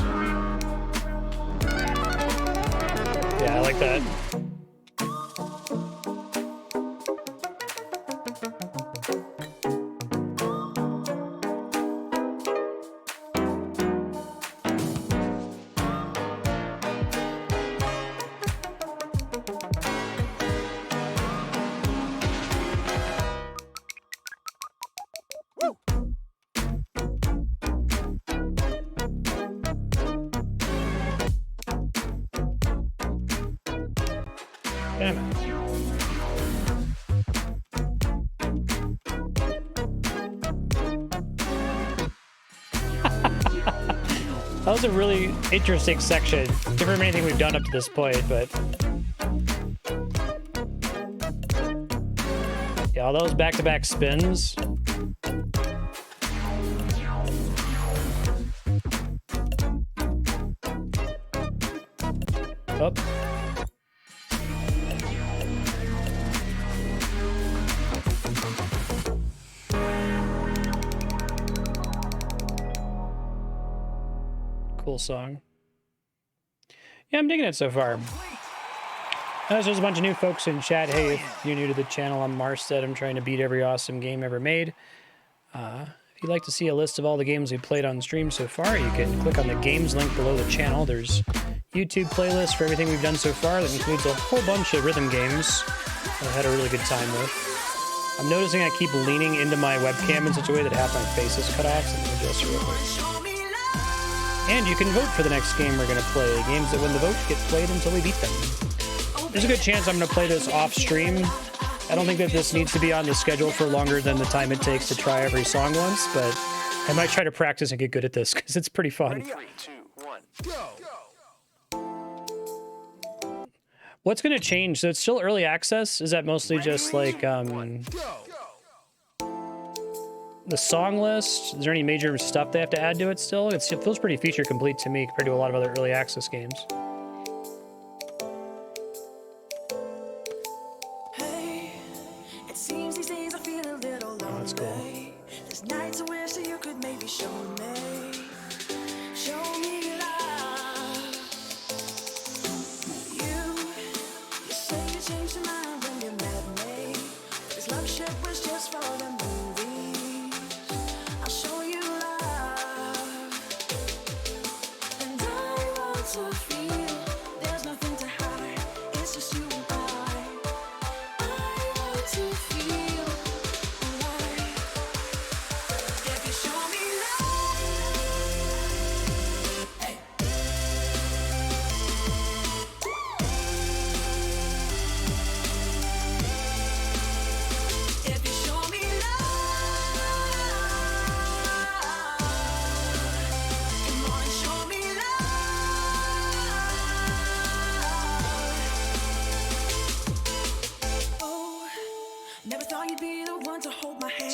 Yeah, I like that. Damn it. That was a really interesting section. Different from anything we've done up to this point, but yeah, all those back-to-back spins. Oh. Cool song. Yeah, I'm digging it so far. Notice there's a bunch of new folks in chat. Hey, if you're new to the channel, I'm Marstead. I'm trying to beat every awesome game ever made. If you'd like to see a list of all the games we played on stream so far, you can click on the games link below the channel. There's YouTube playlists for everything we've done so far that includes a whole bunch of rhythm games that I've had a really good time with. I'm noticing I keep leaning into my webcam in such a way that half my face is cut off, so I'm going to adjust it real quick. And you can vote for the next game we're going to play. Games that win the vote get played until we beat them. There's a good chance I'm going to play this off stream. I don't think that this needs to be on the schedule for longer than the time it takes to try every song once, but I might try to practice and get good at this because it's pretty fun. 3, 2, 1, go! What's going to change? So it's still early access? Is that mostly just like the song list? Is there any major stuff they have to add to it still? It feels pretty feature complete to me compared to a lot of other early access games. Hey, it seems these days I feel a little lonely. Oh, that's cool. There's nights I wish that you could maybe show me love. You say you changed your mind when you met me. This love ship was just for the movies. I'll show you love, and I want to feel there's nothing to hide. It's just you and I want to feel alive.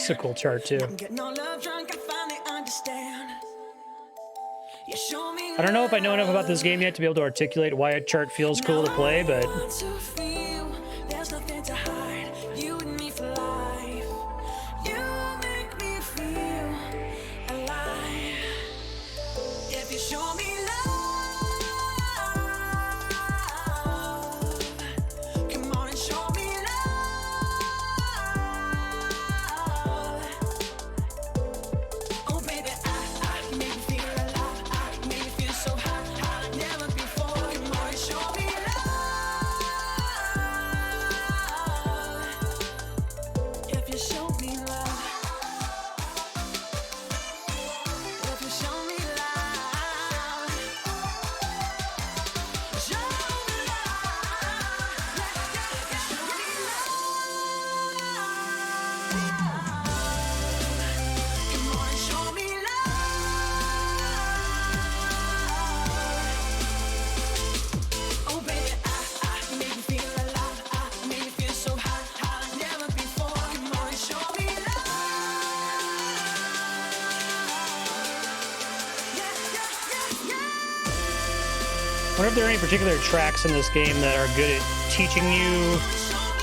This is a cool chart too. I'm getting all love drunk, I finally understand. You show me I don't know if I know enough about this game yet to be able to articulate why a chart feels cool to play, but want to feel there's nothing to hide. You and me for life. You make me feel alive. If you show me love, come on and show me love. Oh baby, I make me feel alive. I make me feel so high, never before. Come on and show me love. If you show me love, if you show me love, show me love. If you show me love, come on and show me love. Oh baby, I make me feel alive. I make me feel so high, never before. Come on and show me love. Yeah. I wonder if there are any particular tracks in this game that are good at teaching you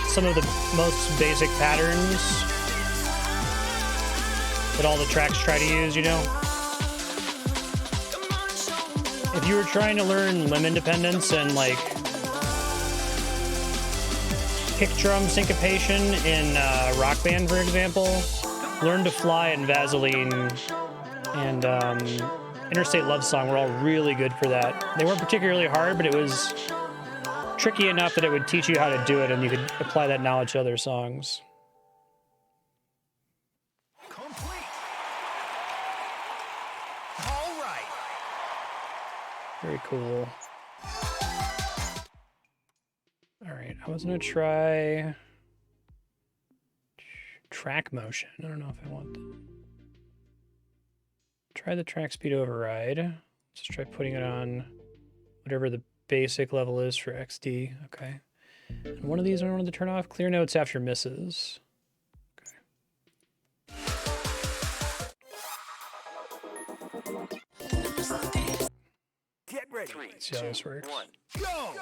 some of the most basic patterns that all the tracks try to use, you know? If you were trying to learn limb independence and like kick drum syncopation in Rock Band, for example, Learn to Fly and Vaseline and Interstate Love Song were all really good for that. They weren't particularly hard, but it was tricky enough that it would teach you how to do it and you could apply that knowledge to other songs. Complete. All right. Very cool. All right, I was gonna try track motion. I don't know if I want that. Try the track speed override. Just try putting it on whatever the basic level is for XD. Okay. And one of these I wanted to turn off. Clear notes after misses. Get ready. 3, See how this works. 1. Go.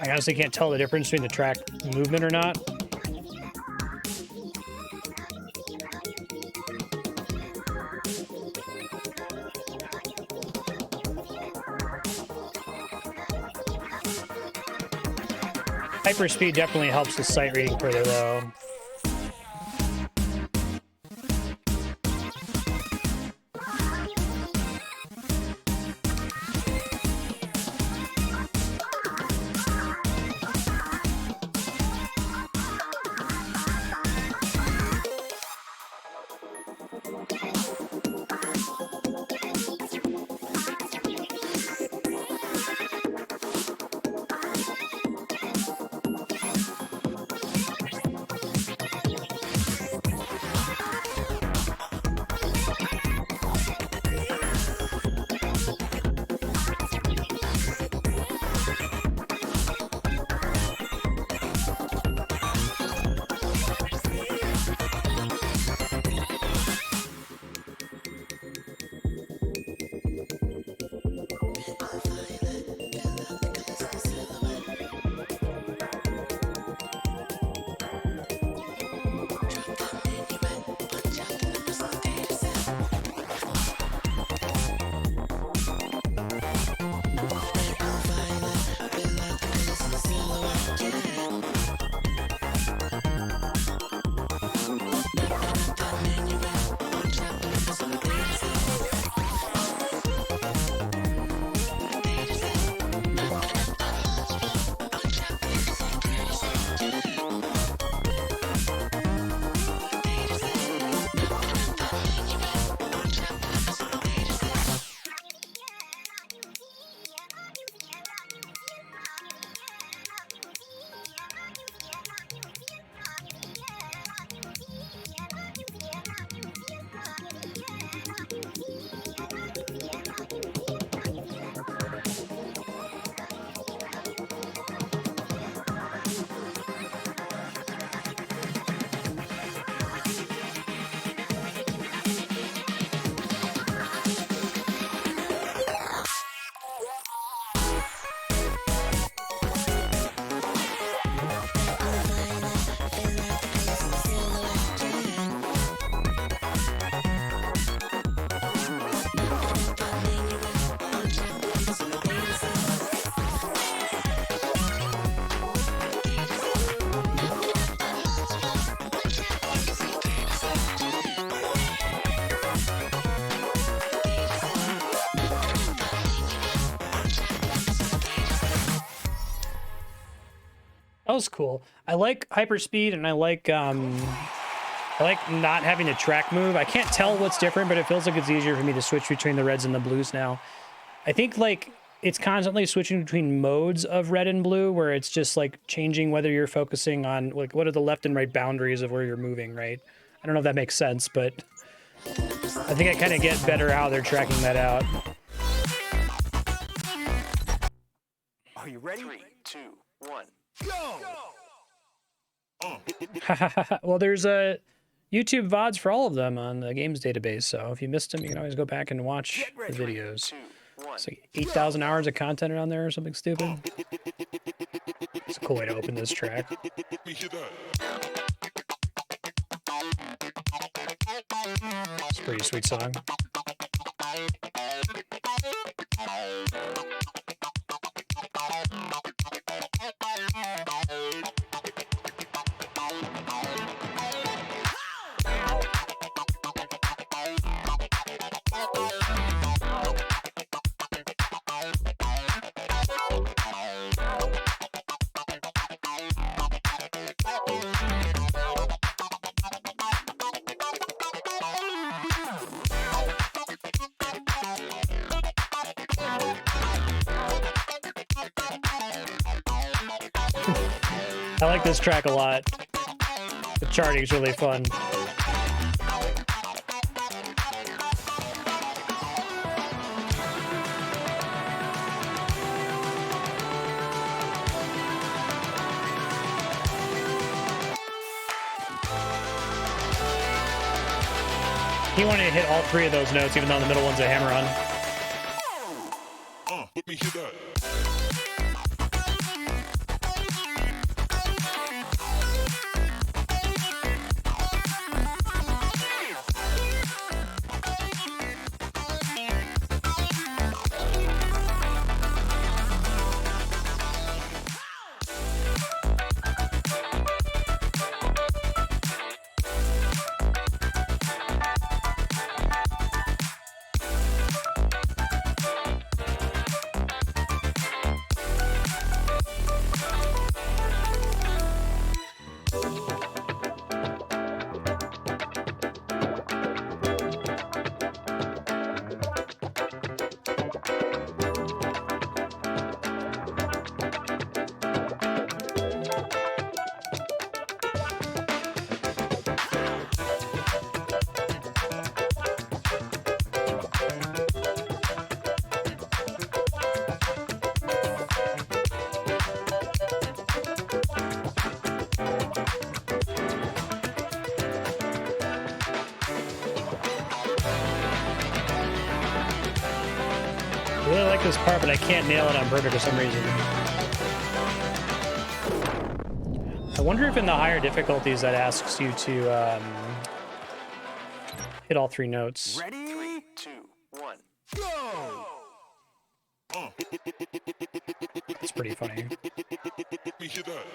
I honestly can't tell the difference between the track movement or not. Hyperspeed definitely helps with sight reading further, though. That was cool. I like hyperspeed, and I like not having to track move. I can't tell what's different, but it feels like it's easier for me to switch between the reds and the blues now. I think like it's constantly switching between modes of red and blue, where it's just like changing whether you're focusing on like what are the left and right boundaries of where you're moving, right? I don't know if that makes sense, but I think I kind of get better how they're tracking that out. Are you ready? 3, 2, 1. Well, there's a YouTube VODs for all of them on the games database, so if you missed them, you can always go back and watch the videos. 2, 1. It's like 8,000 hours of content around there or something stupid. It's a cool way to open this track. It's a pretty sweet song. I like this track a lot. The charting's really fun. He wanted to hit all three of those notes, even though the middle one's a hammer on. Let me hear that. I really like this part, but I can't nail it on perfect for some reason. I wonder if in the higher difficulties that asks you to hit all three notes. Ready? 3, 2, 1. It's pretty funny. Let me hear that.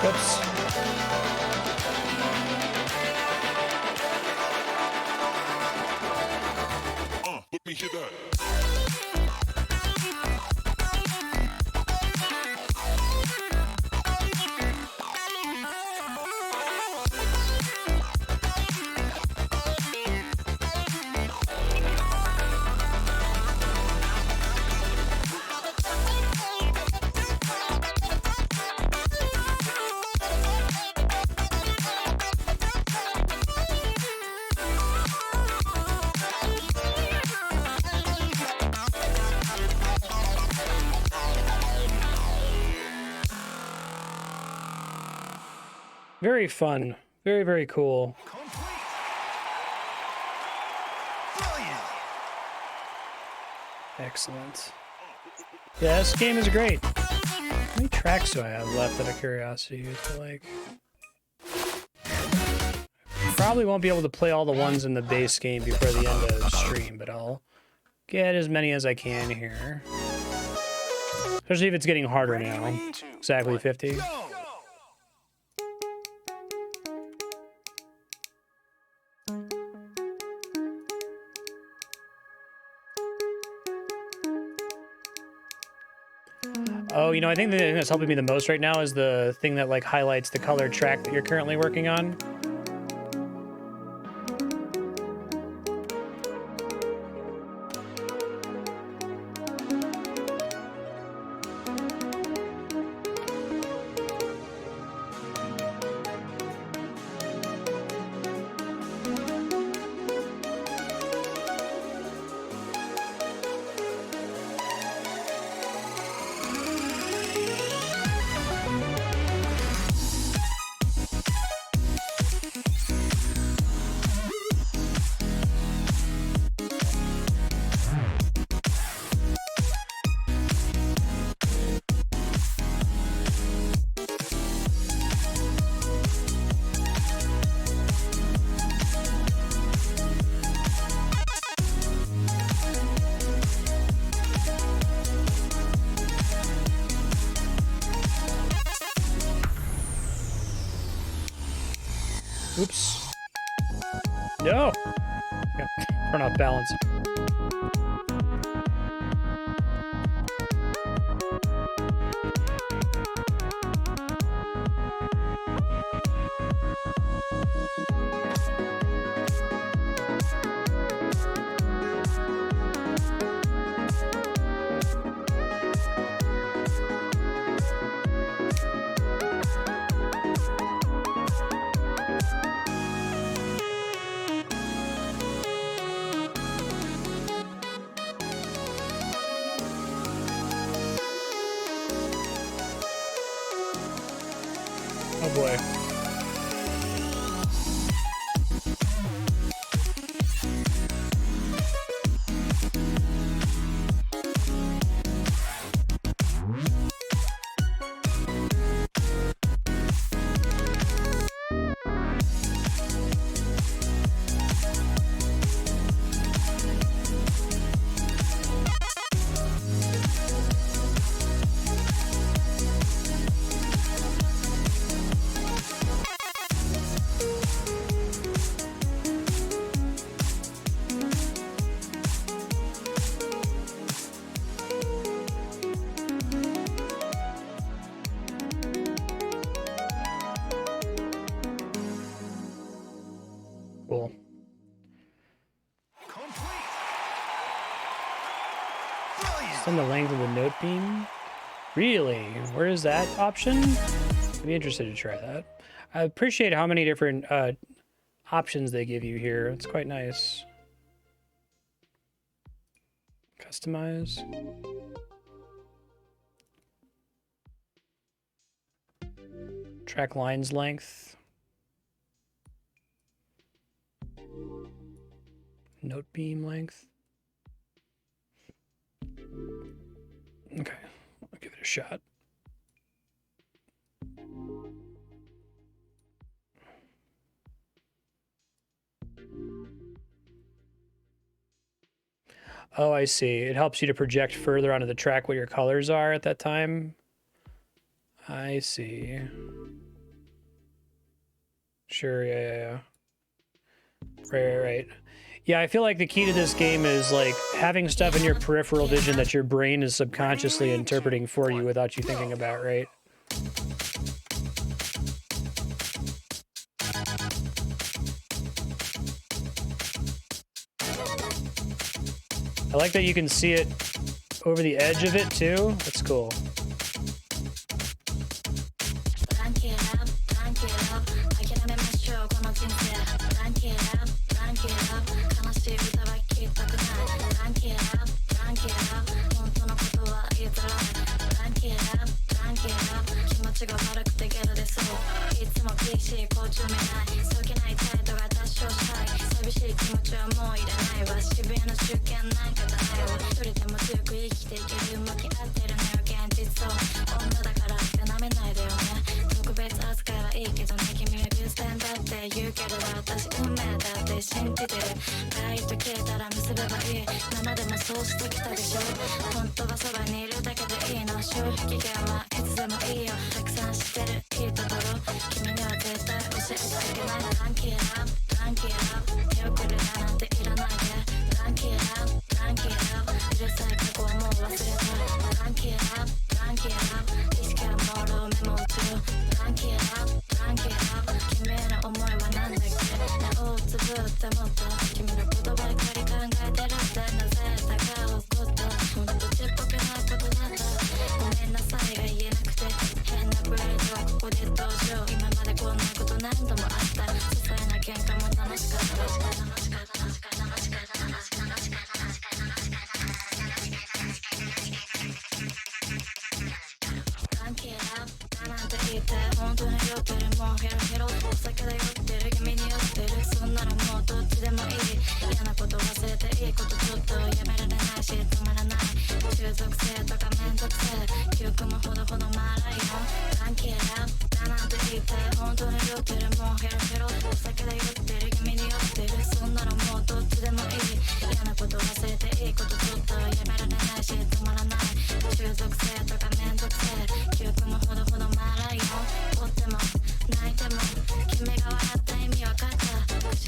Oops. Let me hear that. Very fun. Very, very cool. Complete. Brilliant. Excellent. Yeah, this game is great. How many tracks do I have left out of curiosity? I feel like probably won't be able to play all the ones in the base game before the end of the stream, but I'll get as many as I can here. Especially if it's getting harder now. Exactly 50. Go. Oh, you know, I think the thing that's helping me the most right now is the thing that like highlights the colored track that you're currently working on. Oops. No! Yeah, turn off balance. Oh boy. Cool. Complete. Brilliant. Extend the length of the note beam. Really? Where is that option? I'd be interested to try that. I appreciate how many different options they give you here. It's quite nice. Customize. Track lines length. Note beam length. Okay, I'll give it a shot. Oh, I see. It helps you to project further onto the track what your colors are at that time. I see. Sure, yeah. Right. Yeah, I feel like the key to this game is like having stuff in your peripheral vision that your brain is subconsciously interpreting for you without you thinking about, right? I like that you can see it over the edge of it too. That's cool.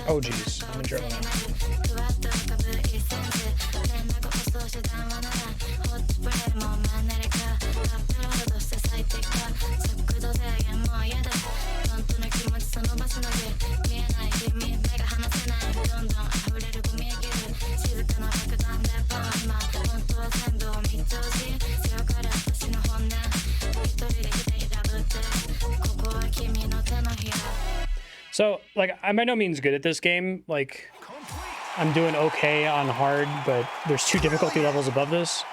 Oh geez, I'm in trouble. So, like, I'm by no means good at this game. Like, I'm doing okay on hard, but there's 2 difficulty levels above this.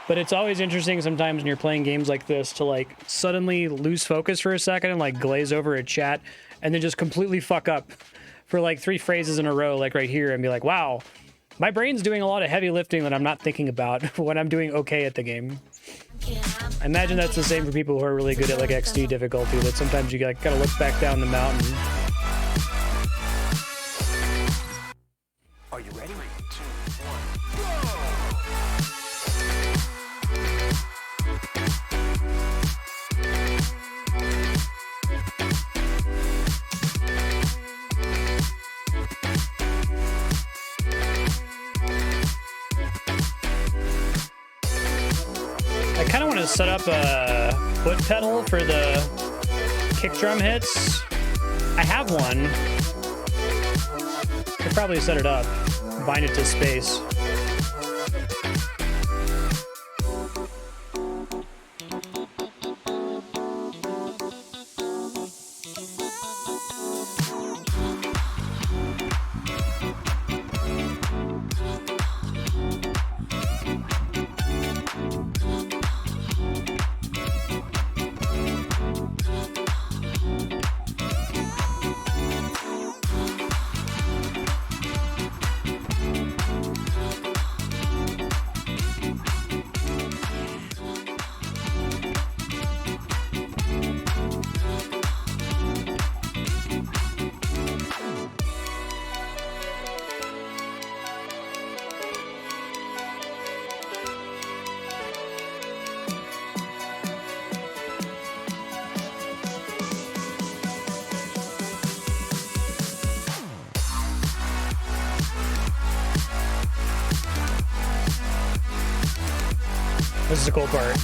But it's always interesting sometimes when you're playing games like this to, like, suddenly lose focus for a second and, like, glaze over a chat and then just completely fuck up for, like, 3 phrases in a row, like right here, and be like, wow, my brain's doing a lot of heavy lifting that I'm not thinking about when I'm doing okay at the game. I imagine that's the same for people who are really good at, like, XD difficulty, that sometimes you gotta look back down the mountain. Are you ready? 3, I kind of want to set up a foot pedal for the kick drum hits. I have one. Could probably set it up, bind it to space. This is the cool part.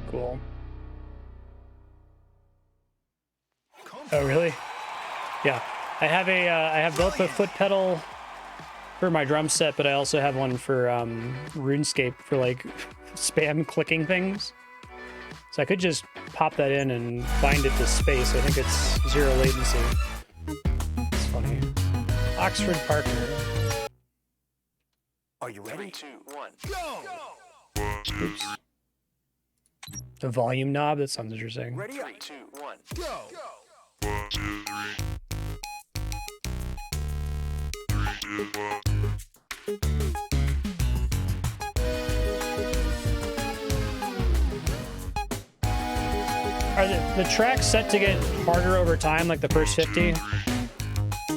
Cool. Oh, really? Yeah. I have both a foot pedal for my drum set, but I also have one for RuneScape for like spam clicking things. So I could just pop that in and bind it to space. I think it's 0 latency. It's funny. Oxford Parker. Are you ready? 3, 2, 1, go! Oops. The volume knob, that sounds interesting. Ready? 3, 2, 1, go! Are the tracks set to get harder over time, like the first 50?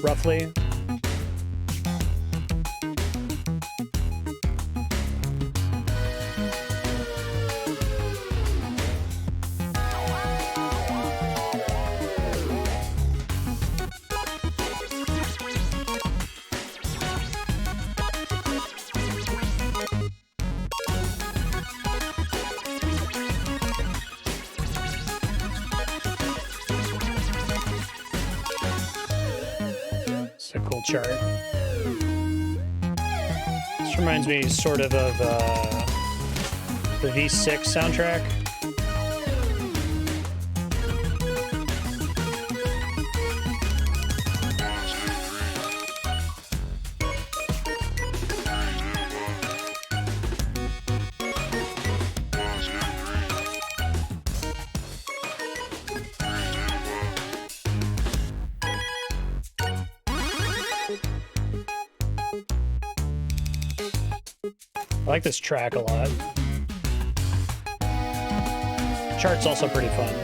Roughly? It's a cool chart. This reminds me sort of the V6 soundtrack. I like this track a lot. Chart's also pretty fun.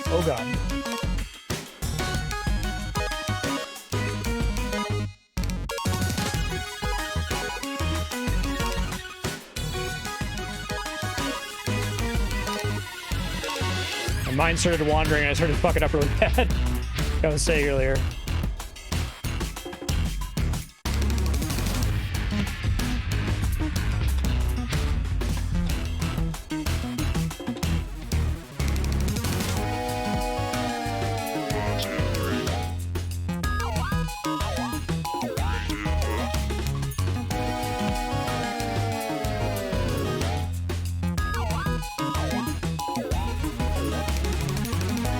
Oh god. My mind started wandering and I started fucking up really bad. Like I was saying earlier.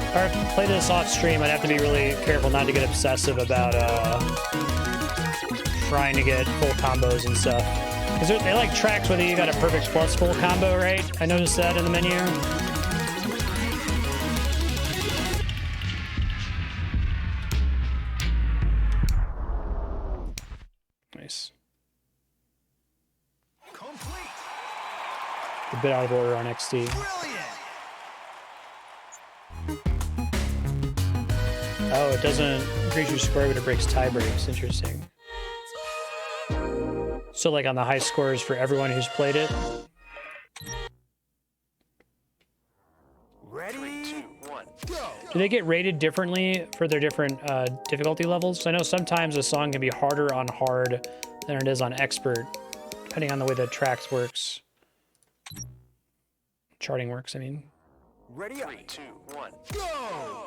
If I were to play this off stream, I'd have to be really careful not to get obsessive about trying to get full combos and stuff. Because they like tracks whether you got a perfect plus full combo, right? I noticed that in the menu. Nice. Complete. A bit out of order on XD. Brilliant. Oh, it doesn't increase your score, but it breaks tie breaks. Interesting. So, like on the high scores for everyone who's played it. Ready? 3, 2, 1, go! Do they get rated differently for their different difficulty levels? I know sometimes a song can be harder on hard than it is on expert, depending on the way the tracks works. Charting works, I mean. Ready? 3, 2, 1, go!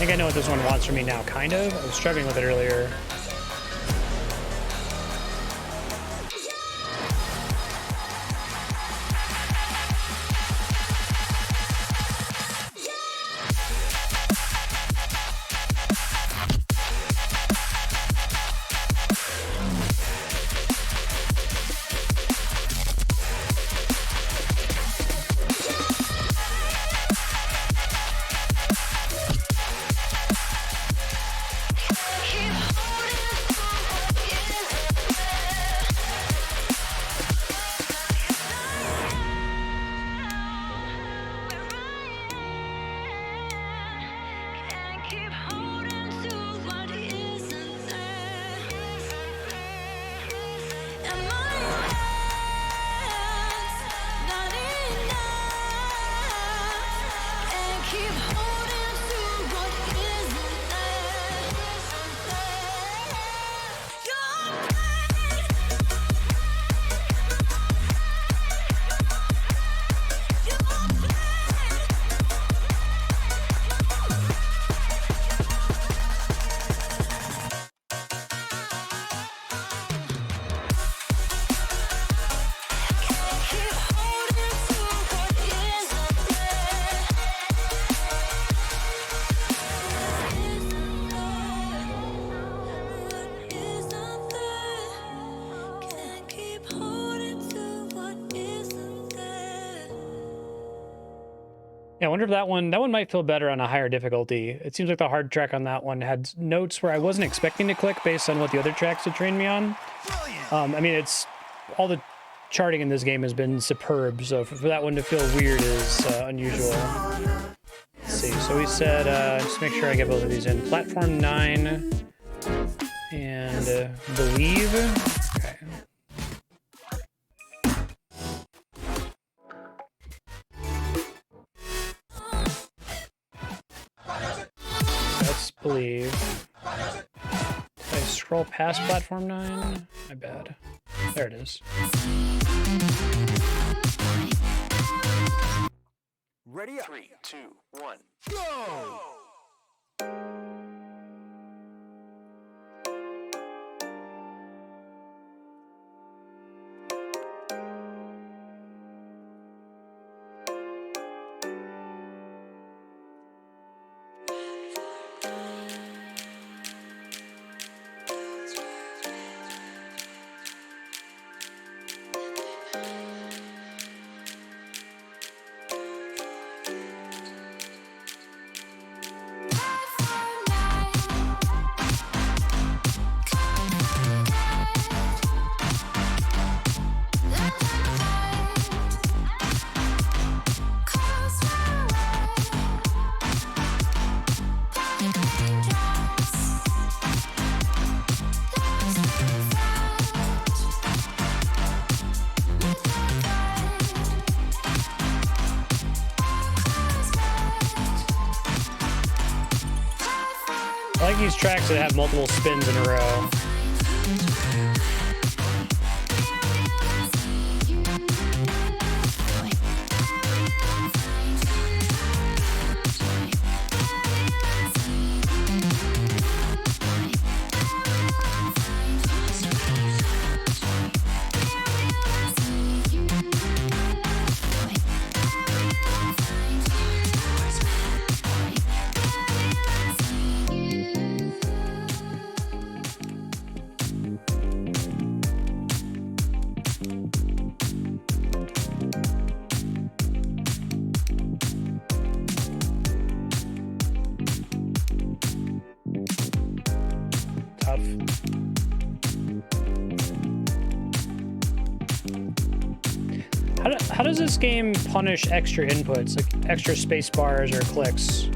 think I know what this one wants from me now, kind of. I was struggling with it earlier. Yeah, I wonder if that one might feel better on a higher difficulty. It seems like the hard track on that one had notes where I wasn't expecting to click based on what the other tracks had trained me on. I mean, it's all the charting in this game has been superb, so for that one to feel weird is unusual. Let's see, so we said, just make sure I get both of these in. Platform 9 and Believe. Okay. Let's Believe. Did I scroll past Platform 9? My bad. There it is. Ready up. 3, 2, 1, go! I like these tracks that have multiple spins in a row. How does this game punish extra inputs, like extra space bars or clicks?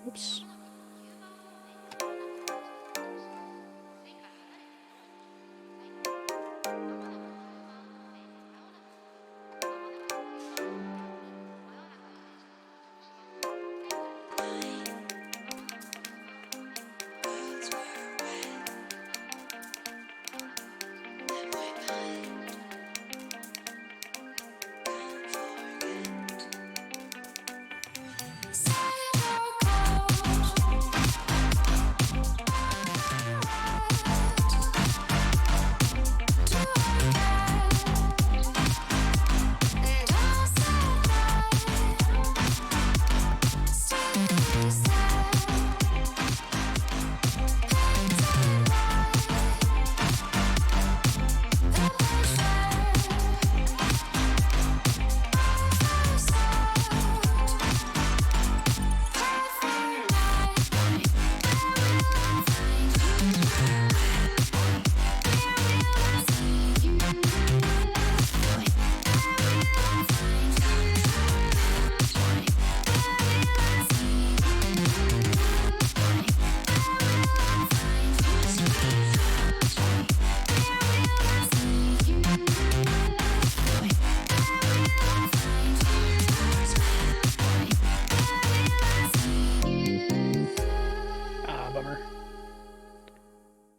Oops.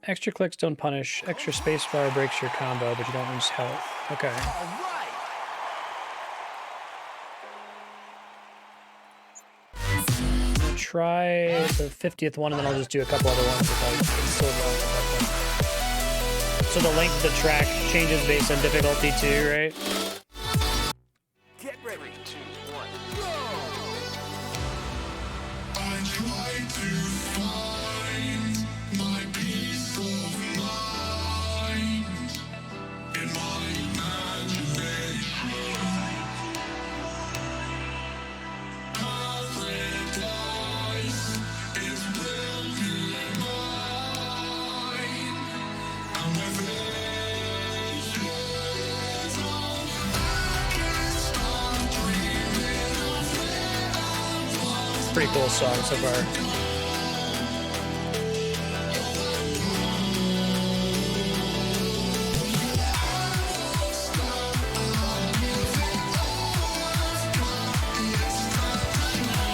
Extra clicks don't punish. Extra spacebar breaks your combo, but you don't lose health. Okay. All right. I'll try the 50th one, and then I'll just do a couple other ones if I can still run at that point. So the length of the track changes based on difficulty too, right? Get ready. 3, 2, 1, go! I try to find my peace of mind in my imagination. Paradise is will be mine, and my visions of darkest I'm dreaming of Pretty cool song so far.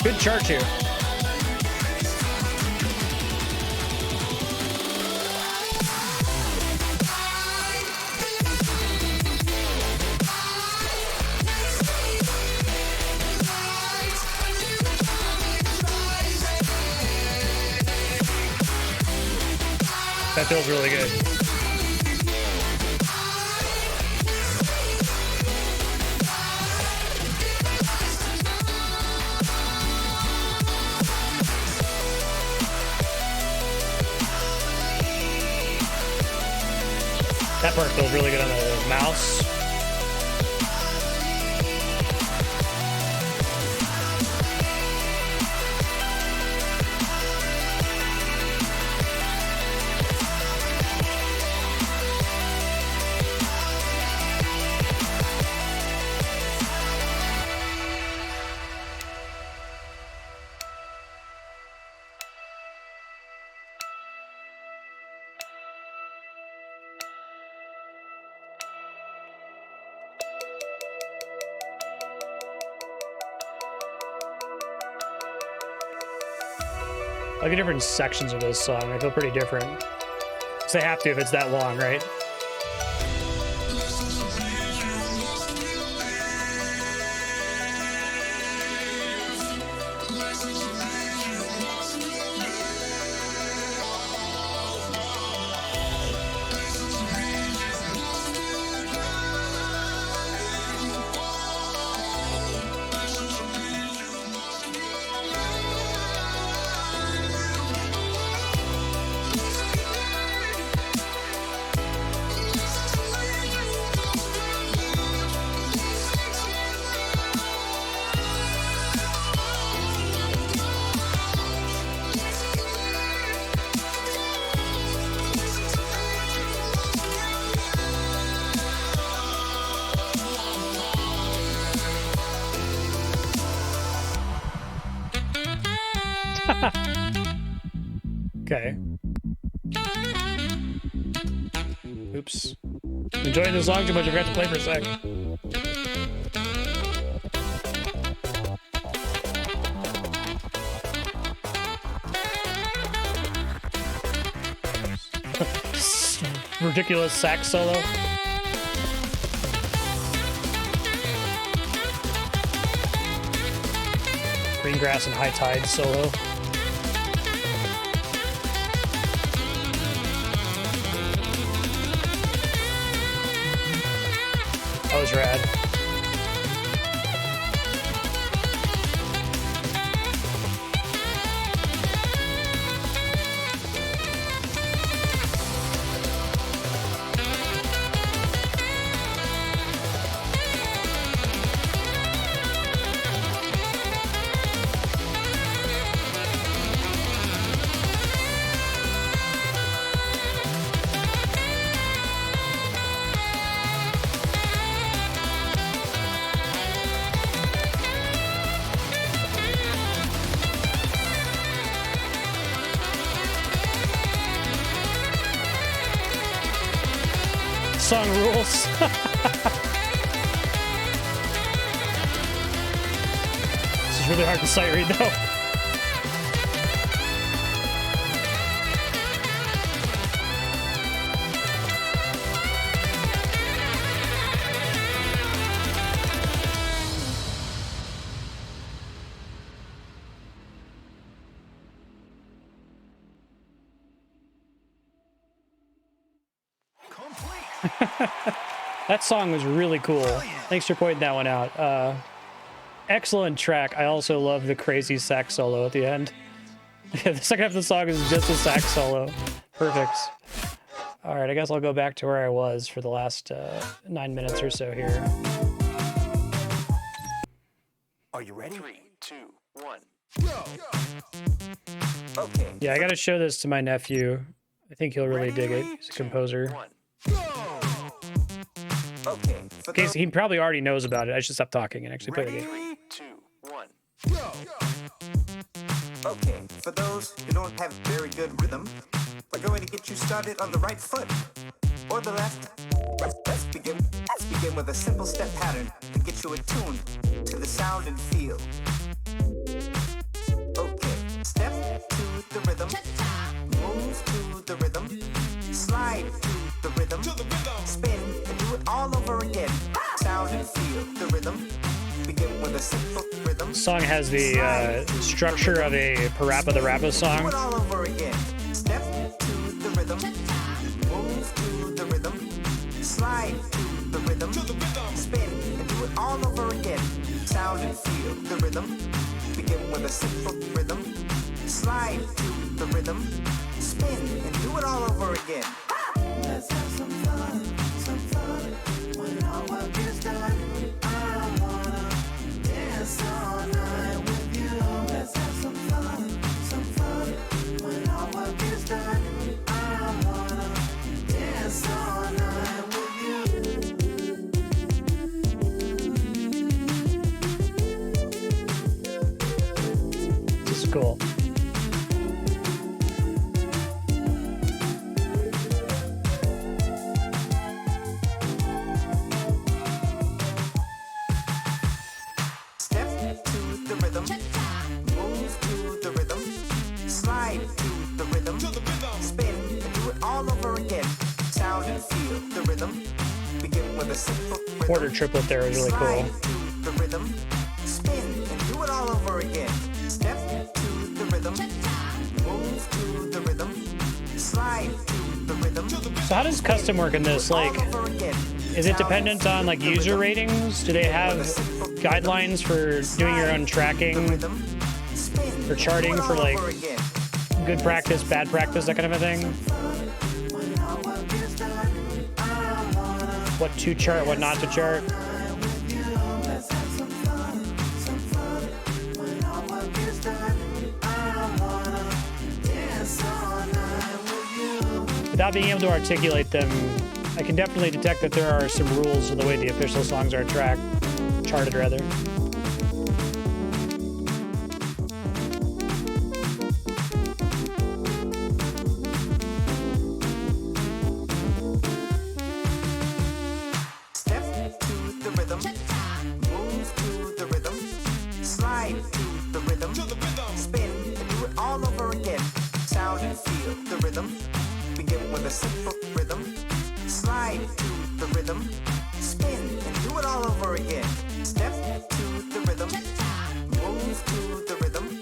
Good chart here. That feels really good. That part feels really good on the mouse. I like the different sections of this song. They feel pretty different. Because they have to if it's that long, right? Okay. Oops. Enjoying this song too much, I forgot to play for a sec. Ridiculous sax solo. Green grass and high tide solo. That was rad. Song rules. This is really hard to sight read though. That song was really cool. Thanks for pointing that one out. Excellent track. I also love the crazy sax solo at the end. Yeah, the second half of the song is just a sax solo. Perfect. All right, I guess I'll go back to where I was for the last 9 minutes or so here. Are you ready? 3, 2, 1, go! Okay. Yeah, I got to show this to my nephew. I think he'll really dig it. He's a composer. Okay. In case he probably already knows about it. I should stop talking and actually play the game. 3, 2, 1, go! Okay, for those who don't have very good rhythm, we're going to get you started on the right foot or the left. Let's begin with a simple step pattern to get you attuned to the sound and feel. Okay, step to the rhythm, move to the rhythm, slide to the rhythm, spin and do it all over again. Sound and feel the rhythm. Begin with a simple rhythm. The song has the structure of a Parappa the Rappa song. Do it all over again. Step to the rhythm, move to the rhythm, slide to the rhythm, spin and do it all over again. Sound and feel the rhythm. Begin with a simple rhythm, slide to the rhythm, spin and do it all over again. Let's have some fun when our work is done. I wanna dance all night with you. Let's have some fun when our work is done. I wanna dance all night with you. This is cool. Step to the rhythm, move to the rhythm, slide to the rhythm, spin and do it all over again. Sound and feel the rhythm. Begin with a simple rhythm. Quarter triplet there was really cool. Slide to the rhythm, spin and do it all over again. Step to the rhythm, move to the rhythm, slide to the rhythm. So how does custom work in this? Like, all over again. is it dependent on like user ratings? Do they have guidelines for doing your own tracking, for charting, for like good practice, bad practice, that kind of a thing? What to chart, what not to chart? Without being able to articulate them, I can definitely detect that there are some rules to the way the official songs are charted rather. Step to the rhythm, move to the rhythm, slide to the rhythm, spin and do it all over again. Sound and feel the rhythm. Begin with a simple rhythm, slide to the rhythm, spin and do it all over again. Step to the rhythm, move to the rhythm,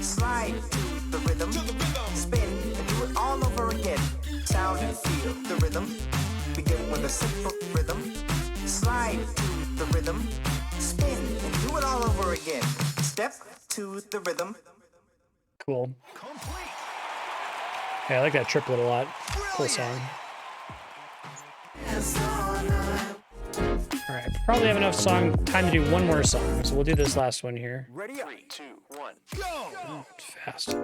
slide to the rhythm, spin and do it all over again. Sound and feel the rhythm. Begin with a simple rhythm, slide to the rhythm, spin and do it all over again. Step to the rhythm. Cool. Yeah, I like that triplet a lot. Cool song. All right, probably have enough time to do one more song, so we'll do this last one here. Ready? 3, 2, 1, go! Oh, it's fast.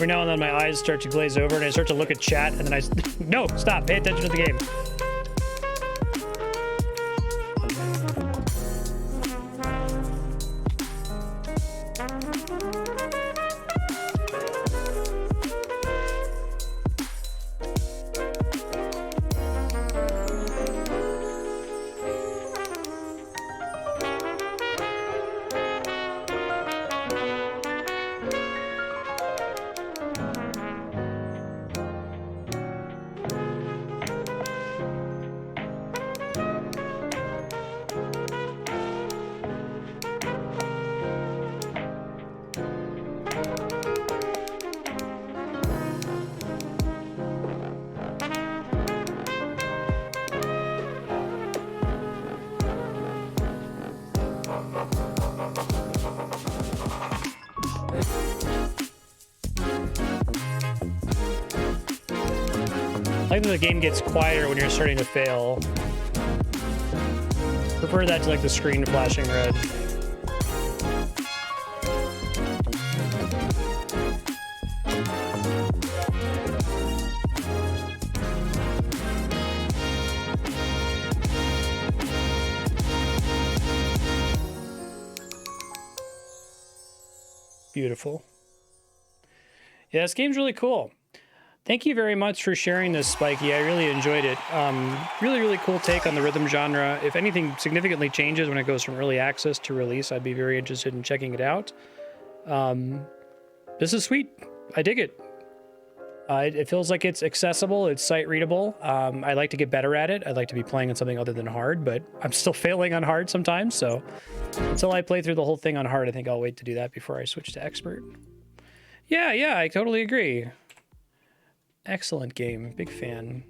Every now and then my eyes start to glaze over and I start to look at chat and then no, stop, pay attention to the game. I like that the game gets quieter when you're starting to fail. Prefer that to like the screen flashing red. Beautiful. Yeah, this game's really cool. Thank you very much for sharing this, Spiky. I really enjoyed it. Really, really cool take on the rhythm genre. If anything significantly changes when it goes from early access to release, I'd be very interested in checking it out. This is sweet. I dig it. It feels like it's accessible. It's sight readable. I'd like to get better at it. I'd like to be playing on something other than hard, but I'm still failing on hard sometimes. So until I play through the whole thing on hard, I think I'll wait to do that before I switch to expert. Yeah, I totally agree. Excellent game. Big fan.